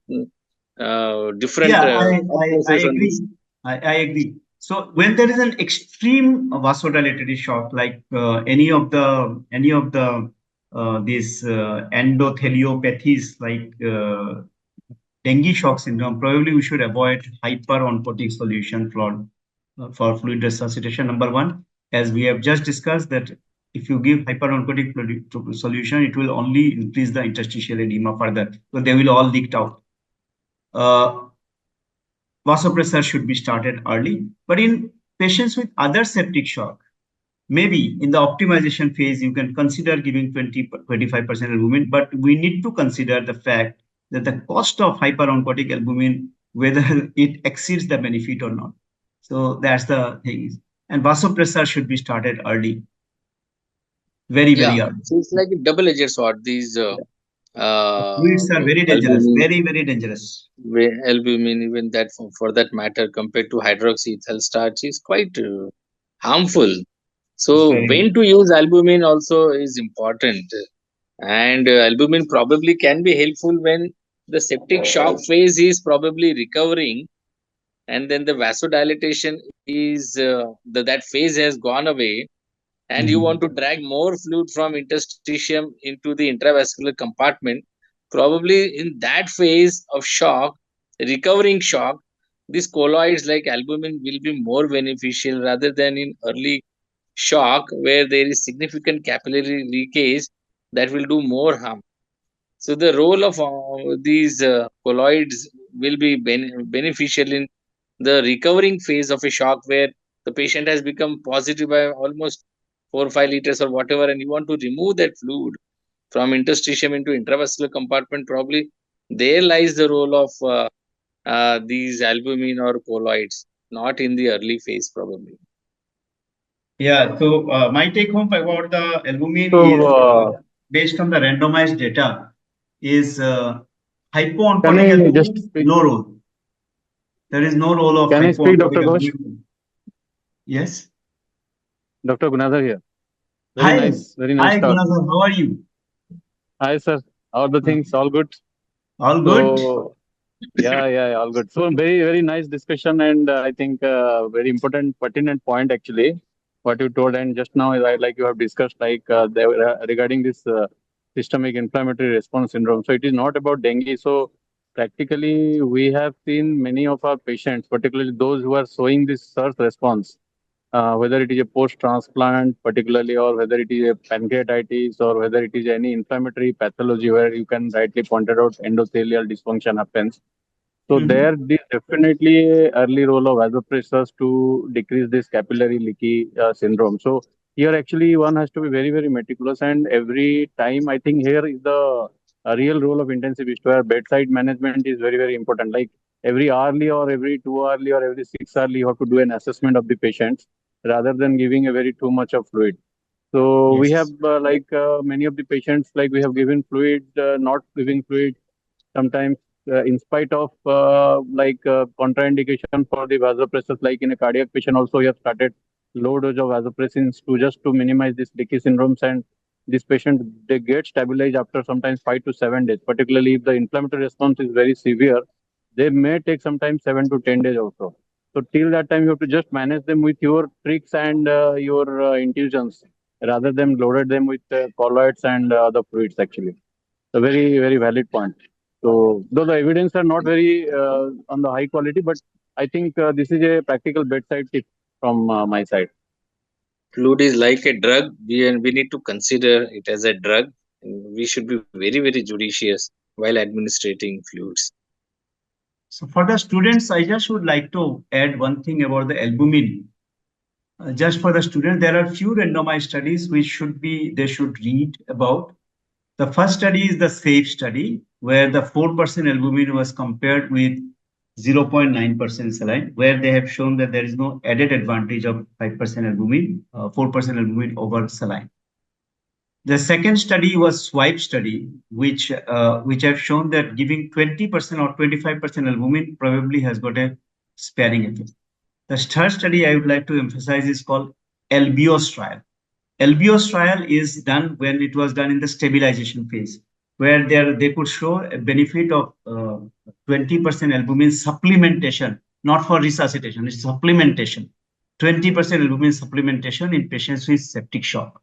different
Yeah,
thought
I
process on this?
agree. I agree. So when there is an extreme vasodilatory shock, like any of the these endotheliopathies, like dengue shock syndrome, probably we should avoid hyperoncotic solution for fluid resuscitation. Number one, as we have just discussed, that if you give hyperoncotic solution, it will only increase the interstitial edema further. So they will all leak out. Vasopressor should be started early. But in patients with other septic shock, maybe in the optimization phase, you can consider giving 25% albumin, but we need to consider the fact that the cost of hyperoncotic albumin, whether it exceeds the benefit or not. So that's the thing. And vasopressor should be started early. Very,
Yeah,
very early.
so it's like a double-edged sword. These
The fluids are very dangerous,
albumin,
very, very dangerous.
albumin, even that for that matter, compared to hydroxyethyl starch, is quite harmful.
It's
So
very,
when to use albumin also is important, and albumin probably can be helpful when the septic shock phase is probably recovering, and then the vasodilatation is that phase has gone away, and you want
Mhm.
to drag more fluid from interstitium into the intravascular compartment. Probably in that phase of shock, recovering shock, these colloids like albumin will be more beneficial rather than in early shock where there is significant capillary leakage that will do more harm. So the role of these colloids will be beneficial in the recovering phase of a shock where the patient has become positive by almost 4 or 5 liters or whatever, and you want to remove that fluid from interstitium into intravascular compartment. Probably there lies the role of these albumin or colloids, not in the early phase, probably.
Yeah, so my take home about the albumin is
So,
based on the randomized data is
can
hypo-oncotic
I just
albumin,
speak?
no role. There is no role of
Can I speak,
hypo-oncotic
Dr. Ghosh?
albumin. Yes.
Dr. Gunadhar here.
Hi,
Very nice
hi,
talk.
Gunnar, how are you?
Hi, sir. How are the
Uh,
things? All good?
all good?
So, yeah, all good. So, very nice discussion, and I think very important, pertinent point actually, what you told. And just now, like you have discussed, like regarding this systemic inflammatory response syndrome. So, it is not about dengue. So, practically, we have seen many of our patients, particularly those who are showing this surge response, whether it is a post-transplant, particularly, or whether it is a pancreatitis, or whether it is any inflammatory pathology where you can rightly pointed out endothelial dysfunction happens. So
Mhm.
there is definitely a early role of vasopressors to decrease this capillary leaky syndrome. So here actually one has to be very meticulous, and every time I think here is the real role of intensivist where bedside management is very important. Like every hourly or every 2 hourly or every 6 hourly you have to do an assessment of the patients rather than giving a very too much of fluid. So we have
Yes.
many of the patients like we have given fluid, not giving fluid sometimes in spite of contraindication for the vasopressors, like in a cardiac patient also we have started low dose of vasopressins to just to minimize this leaky syndromes, and this patient they get stabilized after sometimes 5 to 7 days, particularly if the inflammatory response is very severe. They may take sometimes 7 to 10 days also. So till that time you have to just manage them with your tricks and your intuitions rather than loaded them with colloids and other fluids actually. A very valid point. So, though the evidence are not very on the high quality, but I think this is a practical bedside tip from my side.
Fluid is like a drug. We need to consider it as a drug. And we should be very judicious while administrating fluids.
So for the students, I just would like to add one thing about the albumin. Just for the student, there are few randomized studies which they should read about. The first study is the SAFE study, where the 4% albumin was compared with 0.9% saline, where they have shown that there is no added advantage of 5% albumin, 4% albumin over saline. The second study was SWIPE study, which have shown that giving 20% or 25% albumin probably has got a sparing effect. The third study I would like to emphasize is called LBOS trial. LBOS trial is done when it was done in the stabilization phase, where they could show a benefit of 20% albumin supplementation, not for resuscitation, it's supplementation. 20% albumin supplementation in patients with septic shock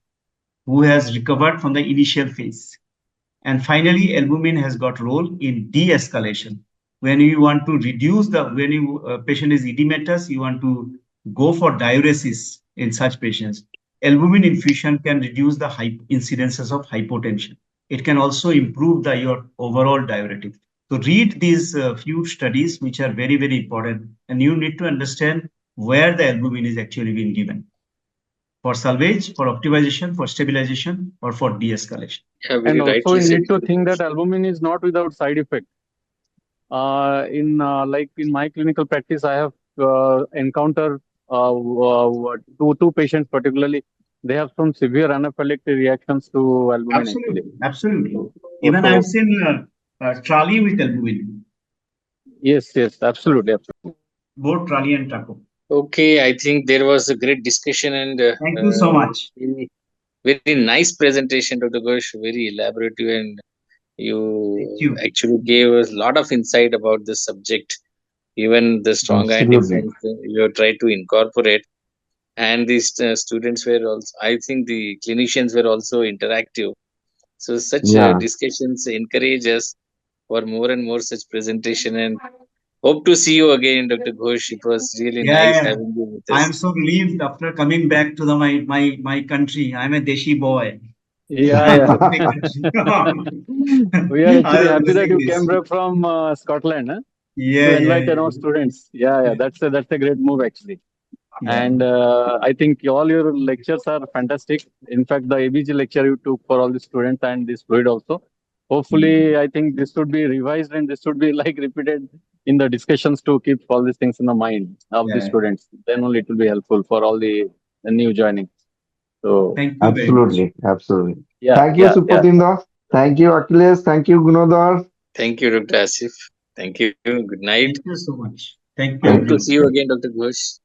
who has recovered from the initial phase. And finally, albumin has got role in de-escalation. When you want to reduce when you patient is edematous, you want to go for diuresis in such patients. Albumin infusion can reduce the incidences of hypotension. It can also improve your overall diuretic. So read these few studies which are very important, and you need to understand where the albumin is actually being given for salvage, for optimization, for stabilization, or for de-escalation.
Yeah,
And
very
also
rightly
you
said.
need to think that albumin is not without side effect. In my clinical practice, I have encountered two patients particularly. they have some severe anaphylactic reactions to albumin actually.
Absolutely, absolutely.
So,
Even
so
I've seen Trali with albumin,
yes, yes, absolutely, absolutely.
both Trali and Taco.
Okay, I think there was a great discussion and
Thank you so much.
very, very nice presentation, Dr. Ghosh, very elaborative, and
Thank
you
you.
actually gave us a lot of insight about this subject. Even the strong and
Absolutely.
defense you have tried to incorporate, and these students were also, I think the clinicians were also interactive. So such
Yeah.
discussions encourage us for more and more such presentation, and hope to see you again, Dr. Ghosh. It was really
Yeah,
nice
yeah.
having you with
I
us.
am so relieved after coming back to my country. I'm a Deshi boy.
Yeah,
I'm
yeah.
from the country.
We are
I
actually
was
happy that
missing
you
this.
came back from Scotland, huh?
Yeah,
To
yeah,
enlighten
yeah,
our students. Yeah, yeah, that's a great move actually.
yeah,
And I think all your lectures are fantastic. In fact, the ABG lecture you took for all the students and this fluid also. Hopefully, I think this should be revised and this should be like repeated in the discussions to keep all these things in the mind of the
yeah.
students. Then only it will be helpful for all the new joining. So
Thank you very much.
Absolutely. Absolutely.
yeah,
Thank you,
yeah, yeah.
Supratinda. Thank you, Achilles. Thank you, Gunodar.
Thank you, Dr. Asif. Thank you. Good night.
Thank you so much. Thank you,
Hope
Thank
to
you.
everyone.
see you again, Dr. Ghosh.